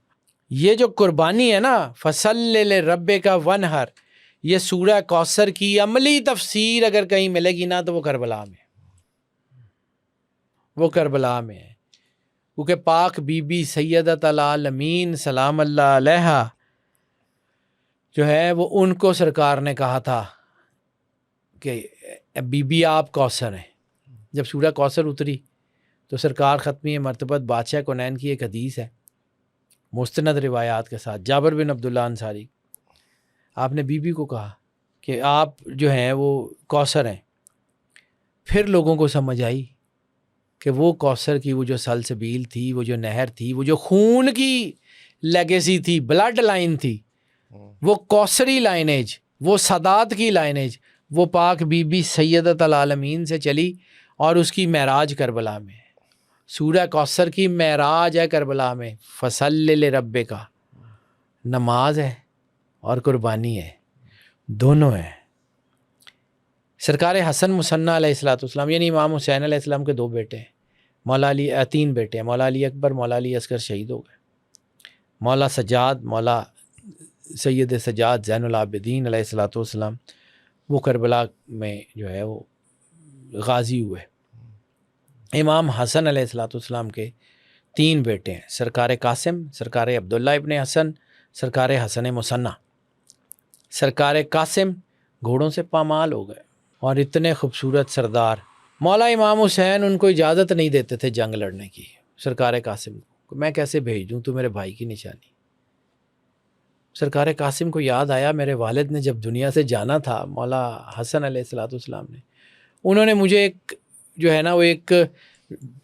یہ جو قربانی ہے نا، فصلی لربک وانحر، یہ سورہ کوثر کی عملی تفسیر اگر کہیں ملے گی نا تو وہ کربلا میں، وہ کربلا میں ہے. کیونکہ پاک بی بی سیدۃ العالمین سلام اللہ علیہا جو ہے وہ ان کو سرکار نے کہا تھا کہ بی بی آپ کوثر ہیں. جب سورہ کوثر اتری تو سرکار ختمی مرتبت بادشاہ کونین کی ایک حدیث ہے مستند روایات کے ساتھ، جابر بن عبداللہ انصاری، آپ نے بی بی کو کہا کہ آپ جو ہیں وہ کوثر ہیں. پھر لوگوں کو سمجھ آئی کہ وہ کوثر کی وہ جو سلسبیل تھی، وہ جو نہر تھی، وہ جو خون کی لیگیسی تھی، بلڈ لائن تھی، وہ کوثری لائنیج، وہ سادات کی لائنیج، وہ پاک بی بی سیدۃ العالمین سے چلی اور اس کی معراج کربلا میں. سورہ کوثر کی معراج ہے کربلا میں. فصلی لربک، نماز ہے اور قربانی ہے، دونوں ہیں. سرکار حسن مثنیٰ علیہ السلام، یعنی امام حسین علیہ السلام کے 2 بیٹے ہیں، مولا علی، 3 بیٹے ہیں، مولا علی اکبر، مولا علی اصغر شہید ہو گئے. مولا سجاد، مولا سید سجاد زین العابدین علیہ السلام، وہ کربلا میں جو ہے وہ غازی ہوئے. امام حسن علیہ السلام کے 3 بیٹے ہیں، سرکار قاسم، سرکار عبداللہ ابن حسن، سرکار حسن مثنیٰ. سرکار قاسم گھوڑوں سے پامال ہو گئے اور اتنے خوبصورت سردار، مولا امام حسین ان کو اجازت نہیں دیتے تھے جنگ لڑنے کی. سرکار قاسم کو میں کیسے بھیج دوں، تو میرے بھائی کی نشانی. سرکار قاسم کو یاد آیا میرے والد نے جب دنیا سے جانا تھا، مولا حسن علیہ السلام نے، انہوں نے مجھے ایک جو ہے نا وہ ایک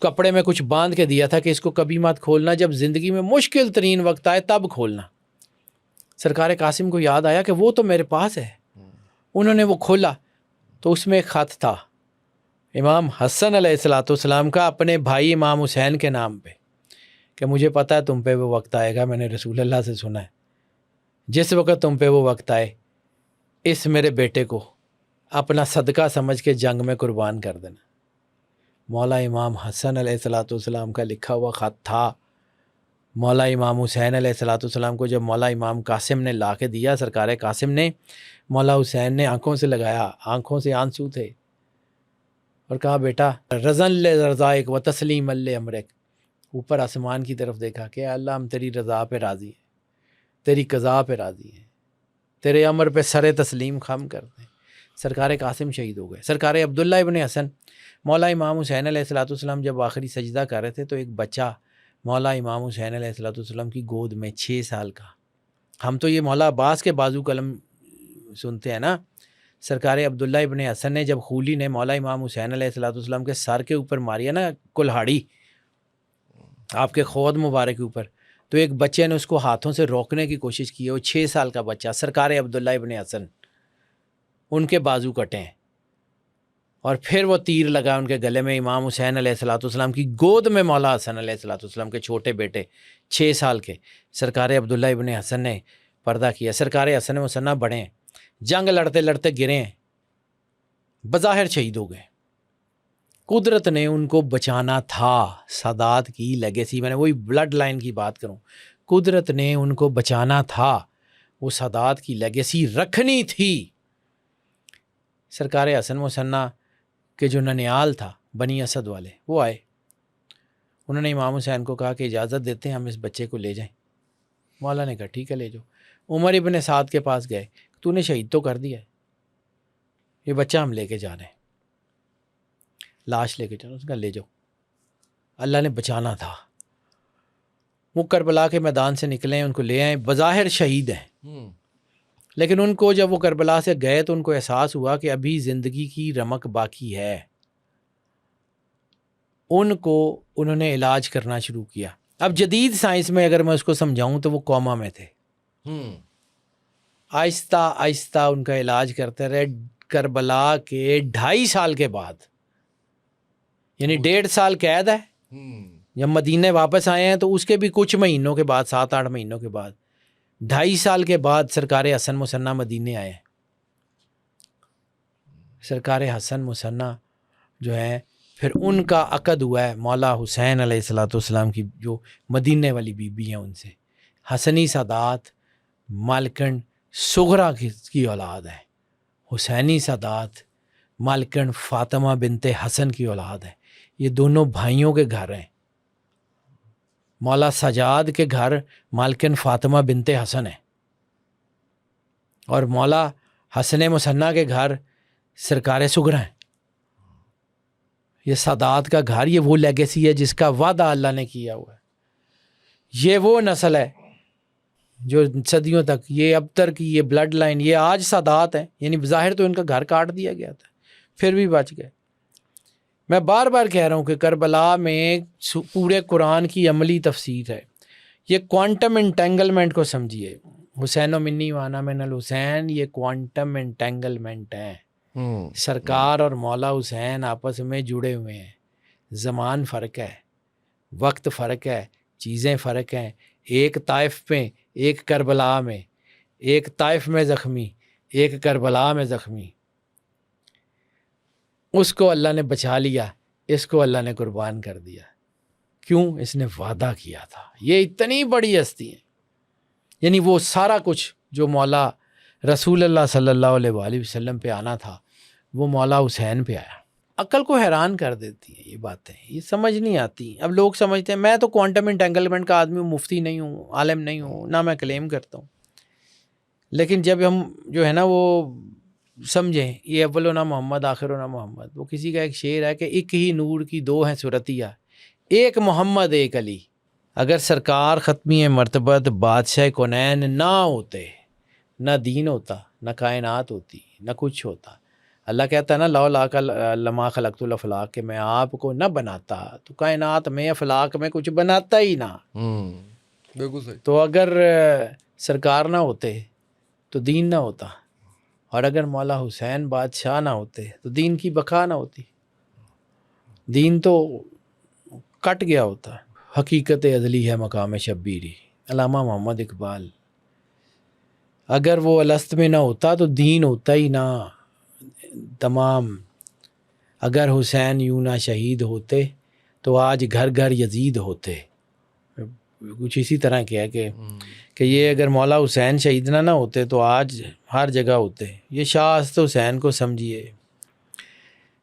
کپڑے میں کچھ باندھ کے دیا تھا کہ اس کو کبھی مت کھولنا، جب زندگی میں مشکل ترین وقت آئے تب کھولنا. سرکار قاسم کو یاد آیا کہ وہ تو میرے پاس ہے. انہوں نے وہ کھولا تو اس میں ایک خط تھا امام حسن علیہ السلام کا اپنے بھائی امام حسین کے نام پہ، کہ مجھے پتہ ہے تم پہ وہ وقت آئے گا، میں نے رسول اللہ سے سنا ہے، جس وقت تم پہ وہ وقت آئے اس میرے بیٹے کو اپنا صدقہ سمجھ کے جنگ میں قربان کر دینا. مولا امام حسن علیہ السلام کا لکھا ہوا خط تھا. مولا امام حسین علیہ السلام کو جب مولا امام قاسم نے لا کے دیا، سرکار قاسم نے، مولا حسین نے آنکھوں سے لگایا، آنکھوں سے آنسو تھے. اور کہا بیٹا رضن لرضائک و تسلیم لامرک، اوپر آسمان کی طرف دیکھا کہ اللہ ہم تیری رضا پہ راضی ہیں، تیری قضا پہ راضی ہیں، تیرے امر پہ سر تسلیم خم کر دیں۔ سرکار قاسم شہید ہو گئے۔ سرکار عبداللہ ابن حسن، مولا امام حسین علیہ السلام جب آخری سجدہ کر رہے تھے تو ایک بچہ مولا امام حسین علیہ السلام کی گود میں 6 سال کا، ہم تو یہ مولا عباس کے بازو قلم سنتے ہیں نا، سرکار عبداللہ ابن حسن نے جب خولی نے مولا امام حسین علیہ السلام کے سر کے اوپر ماری ہے نا کلہاڑی، آپ کے خود مبارک کے اوپر، تو ایک بچے نے اس کو ہاتھوں سے روکنے کی کوشش کی ہے، وہ 6 سال کا بچہ، سرکار عبداللہ ابن حسن، ان کے بازو کٹے ہیں، اور پھر وہ تیر لگا ان کے گلے میں، امام حسین علیہ السلام کی گود میں مولا حسن علیہ السلام کے چھوٹے بیٹے 6 سال کے سرکار عبداللہ ابن حسن نے پردہ کیا۔ سرکار حسن مسنہ بڑھے ہیں، جنگ لڑتے لڑتے گرے ہیں، بظاہر شہید ہو گئے، قدرت نے ان کو بچانا تھا۔ سادات کی لیگیسی، میں نے وہی بلڈ لائن کی بات کروں، قدرت نے ان کو بچانا تھا، وہ سادات کی لیگیسی رکھنی تھی۔ سرکار حسن مسنہ کہ جو ننیال تھا بنی اسد والے، وہ آئے، انہوں نے امام حسین کو کہا کہ اجازت دیتے ہیں ہم اس بچے کو لے جائیں۔ مولا نے کہا ٹھیک ہے لے جاؤ۔ عمر ابن سعد کے پاس گئے، تو نے شہید تو کر دیا ہے، یہ بچہ ہم لے کے جا رہے ہیں، لاش لے کے جانا، اس کا لے جاؤ، اللہ نے بچانا تھا۔ وہ کربلا کے میدان سے نکلے ہیں، ان کو لے آئے، بظاہر شہید ہیں، لیکن ان کو جب وہ کربلا سے گئے تو ان کو احساس ہوا کہ ابھی زندگی کی رمق باقی ہے۔ ان کو انہوں نے علاج کرنا شروع کیا۔ اب جدید سائنس میں اگر میں اس کو سمجھاؤں تو وہ کوما میں تھے، آہستہ آہستہ ان کا علاج کرتے رہے۔ کربلا کے 2.5 سال کے بعد، یعنی 1.5 سال قید ہے، جب مدینے واپس آئے ہیں تو اس کے بھی کچھ مہینوں کے بعد، 7-8 مہینوں کے بعد، 2.5 سال کے بعد سرکار حسن مسنہ مدینے آئے ہیں۔ سرکار حسن مسنہ جو ہے پھر ان کا عقد ہوا ہے مولا حسین علیہ السلام کی جو مدینے والی بی بی ہیں ان سے، حسنی سادات مالکن صغرا کی اولاد ہے، حسینی سادات مالکن فاطمہ بنت حسن کی اولاد ہے، یہ دونوں بھائیوں کے گھر ہیں۔ مولا سجاد کے گھر مالکن فاطمہ بنت حسن ہے، اور مولا حسن مسنہ کے گھر سرکار صغرا ہیں۔ یہ سادات کا گھر، یہ وہ لیگیسی ہے جس کا وعدہ اللہ نے کیا ہوا ہے۔ یہ وہ نسل ہے جو صدیوں تک، یہ اب تک کی یہ بلڈ لائن، یہ آج سادات ہیں، یعنی بظاہر تو ان کا گھر کاٹ دیا گیا تھا، پھر بھی بچ گئے۔ میں بار بار کہہ رہا ہوں کہ کربلا میں پورے قرآن کی عملی تفسیر ہے۔ یہ کوانٹم انٹینگلمنٹ کو سمجھیے، حسین و منی وانا من الحسین، یہ کوانٹم انٹینگلمنٹ ہے۔ سرکار اور مولا حسین آپس میں جڑے ہوئے ہیں، زمان فرق ہے، وقت فرق ہے، چیزیں فرق ہیں۔ ایک طائف میں، ایک کربلا میں، ایک طائف میں زخمی، ایک کربلا میں زخمی، اس کو اللہ نے بچا لیا، اس کو اللہ نے قربان کر دیا۔ کیوں؟ اس نے وعدہ کیا تھا۔ یہ اتنی بڑی ہستی ہے، یعنی وہ سارا کچھ جو مولا رسول اللہ صلی اللہ علیہ وآلہ وسلم پہ آنا تھا وہ مولا حسین پہ آیا۔ عقل کو حیران کر دیتی ہیں یہ باتیں، یہ سمجھ نہیں آتی۔ اب لوگ سمجھتے ہیں میں تو کوانٹم انٹینگلمنٹ کا آدمی ہوں، مفتی نہیں ہوں، عالم نہیں ہوں، نہ میں کلیم کرتا ہوں، لیکن جب ہم جو ہے نا وہ سمجھیں، یہ اولنا محمد آخرنا محمد، وہ کسی کا ایک شعر ہے کہ ایک ہی نور کی دو ہیں صورتیہ، ایک محمد ایک علی۔ اگر سرکار ختمی مرتبت بادشاہ کونین نہ ہوتے، نہ دین ہوتا، نہ کائنات ہوتی، نہ کچھ ہوتا۔ اللہ کہتا ہے نا لولا لما خلقت الافلاق، کہ میں آپ کو نہ بناتا تو کائنات میں افلاق میں کچھ بناتا ہی نہ۔ بالکل صحیح۔ تو اگر سرکار نہ ہوتے تو دین نہ ہوتا، اور اگر مولا حسین بادشاہ نہ ہوتے تو دین کی بقا نہ ہوتی، دین تو کٹ گیا ہوتا۔ حقیقت ازلی ہے مقام شبیری، علامہ محمد اقبال۔ اگر وہ الست میں نہ ہوتا تو دین ہوتا ہی نہ تمام۔ اگر حسین یوں نہ شہید ہوتے تو آج گھر گھر یزید ہوتے۔ کچھ اسی طرح کیا کہ یہ اگر مولا حسین شہید نہ ہوتے تو آج ہر جگہ ہوتے۔ یہ شاہ حسن حسین کو سمجھیے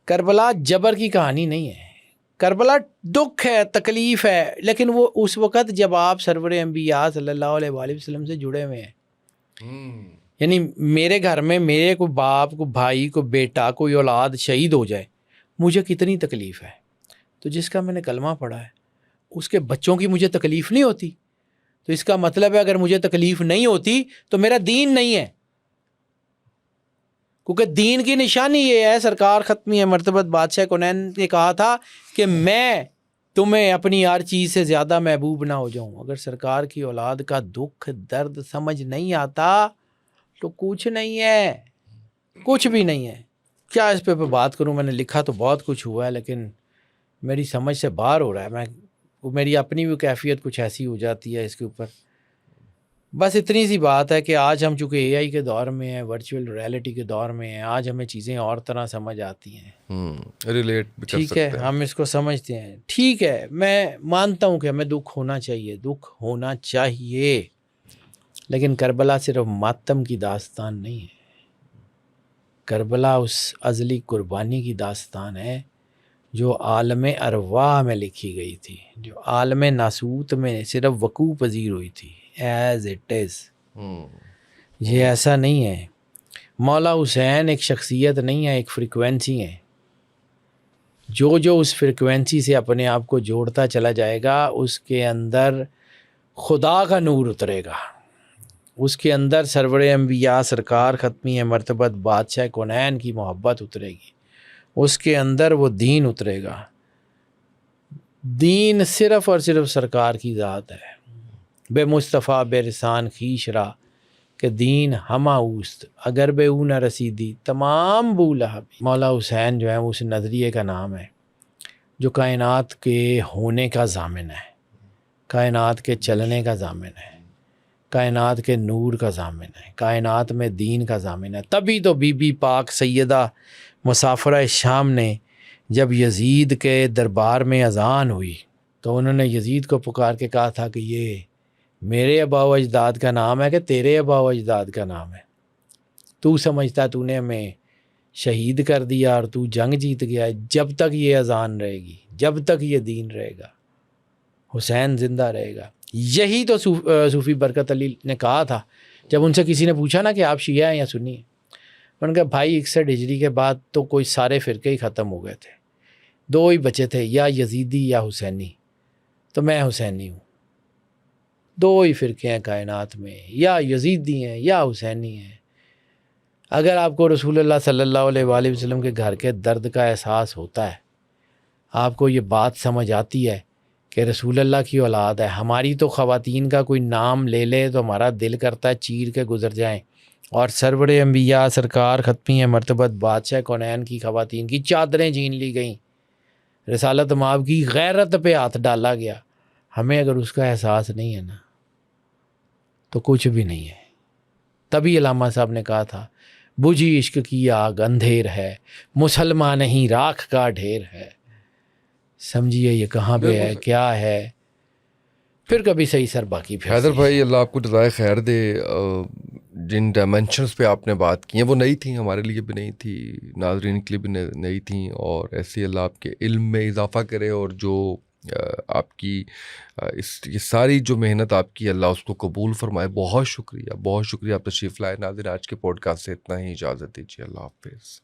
کربلا جبر کی کہانی نہیں ہے، کربلا دکھ ہے، تکلیف ہے، لیکن وہ اس وقت جب آپ سرور انبیاء صلی اللہ علیہ وآلہ وسلم سے جڑے ہوئے ہیں. یعنی میرے گھر میں میرے کو باپ کو بھائی کو بیٹا کوئی اولاد شہید ہو جائے، مجھے کتنی تکلیف ہے. تو جس کا میں نے کلمہ پڑھا ہے اس کے بچوں کی مجھے تکلیف نہیں ہوتی. تو اس کا مطلب ہے اگر مجھے تکلیف نہیں ہوتی تو میرا دین نہیں ہے، کیونکہ دین کی نشانی یہ ہے. سرکار ختمی مرتبت بادشاہ کونین نے کہا تھا کہ میں تمہیں اپنی ہر چیز سے زیادہ محبوب نہ ہو جاؤں. اگر سرکار کی اولاد کا دکھ درد سمجھ نہیں آتا تو کچھ نہیں ہے، کچھ بھی نہیں ہے. کیا اس پہ بات کروں، میں نے لکھا تو بہت کچھ ہوا ہے لیکن میری سمجھ سے باہر ہو رہا ہے. میری اپنی بھی کیفیت کچھ ایسی ہو جاتی ہے اس کے اوپر. بس اتنی سی بات ہے کہ آج ہم چونکہ اے آئی کے دور میں ہیں، ورچوئل ریئلٹی کے دور میں ہیں، آج ہمیں چیزیں اور طرح سمجھ آتی ہیں. ریلیٹ بھی کر ٹھیک ہے، سکتے ہیں. ہم اس کو سمجھتے ہیں. ٹھیک ہے، میں مانتا ہوں کہ ہمیں دکھ ہونا چاہیے، دکھ ہونا چاہیے، لیکن کربلا صرف ماتم کی داستان نہیں ہے. کربلا اس ازلی قربانی کی داستان ہے جو عالم ارواح میں لکھی گئی تھی، جو عالم ناسوت میں صرف وقوع پذیر ہوئی تھی. As it is. یہ ایسا نہیں ہے. مولا حسین ایک شخصیت نہیں ہے، ایک فریکوینسی ہے. جو اس فریکوینسی سے اپنے آپ کو جوڑتا چلا جائے گا اس کے اندر خدا کا نور اترے گا، اس کے اندر سرور انبیاء سرکار ختمی مرتبت بادشاہ کونین کی محبت اترے گی، اس کے اندر وہ دین اترے گا. دین صرف اور صرف سرکار کی ذات ہے. بے مصطفیٰ بے رسان خیش را کہ دین ہما اوست اگر بے او نہ رسیدی تمام بولا. مولا حسین جو ہے اس نظریے کا نام ہے جو کائنات کے ہونے کا ضامن ہے، کائنات کے چلنے کا ضامن ہے، کائنات کے نور کا ضامن ہے، کائنات میں دین کا ضامن ہے. تبھی تو بی بی پاک سیدہ مسافرہ شام نے جب یزید کے دربار میں اذان ہوئی تو انہوں نے یزید کو پکار کے کہا تھا کہ یہ میرے آبا و اجداد کا نام ہے کہ تیرے آبا و اجداد کا نام ہے؟ تو سمجھتا تو نے ہمیں شہید کر دیا اور تو جنگ جیت گیا ہے. جب تک یہ اذان رہے گی، جب تک یہ دین رہے گا، حسین زندہ رہے گا. یہی تو صوفی برکت علی نے کہا تھا جب ان سے کسی نے پوچھا نا کہ آپ شیعہ ہیں یا سنی ہیں. انہوں نے کہا بھائی 61 ہجری کے بعد تو کوئی سارے فرقے ہی ختم ہو گئے تھے، دو ہی بچے تھے، یا یزیدی یا حسینی. تو میں حسینی ہوں. دو ہی فرقے ہیں کائنات میں، یا یزیدی ہیں یا حسینی ہیں. اگر آپ کو رسول اللہ صلی اللہ علیہ وآلہ وسلم کے گھر کے درد کا احساس ہوتا ہے، آپ کو یہ بات سمجھ آتی ہے کہ رسول اللہ کی اولاد ہے. ہماری تو خواتین کا کوئی نام لے لے تو ہمارا دل کرتا ہے چیر کے گزر جائیں، اور سرور انبیاء سرکار ختمی مرتبت بادشاہ کونین کی خواتین کی چادریں چھین لی گئیں، رسالت مآب کی غیرت پہ ہاتھ ڈالا گیا. ہمیں اگر اس کا احساس نہیں ہے نا تو کچھ بھی نہیں ہے. تبھی علامہ صاحب نے کہا تھا بجھی عشق کی آگ اندھیر ہے، مسلمان نہیں راکھ کا ڈھیر ہے. سمجھیے یہ کہاں پہ ہے، کیا ہے. پھر کبھی صحیح سر باقی پھر حیدر بھائی اللہ آپ کو جزائے خیر دے. جن ڈائمینشنز پہ آپ نے بات کی ہیں وہ نئی تھیں، ہمارے لیے بھی نئی تھی، ناظرین کے لیے بھی نئی تھیں، اور ایسے اللہ آپ کے علم میں اضافہ کرے، اور جو آپ کی یہ ساری جو محنت آپ کی اللہ اس کو قبول فرمائے. بہت شکریہ، بہت شکریہ آپ تشریف لائے. ناظرین آج کے پوڈ کاسٹ سے اتنا ہی، اجازت دیجیے. اللہ حافظ.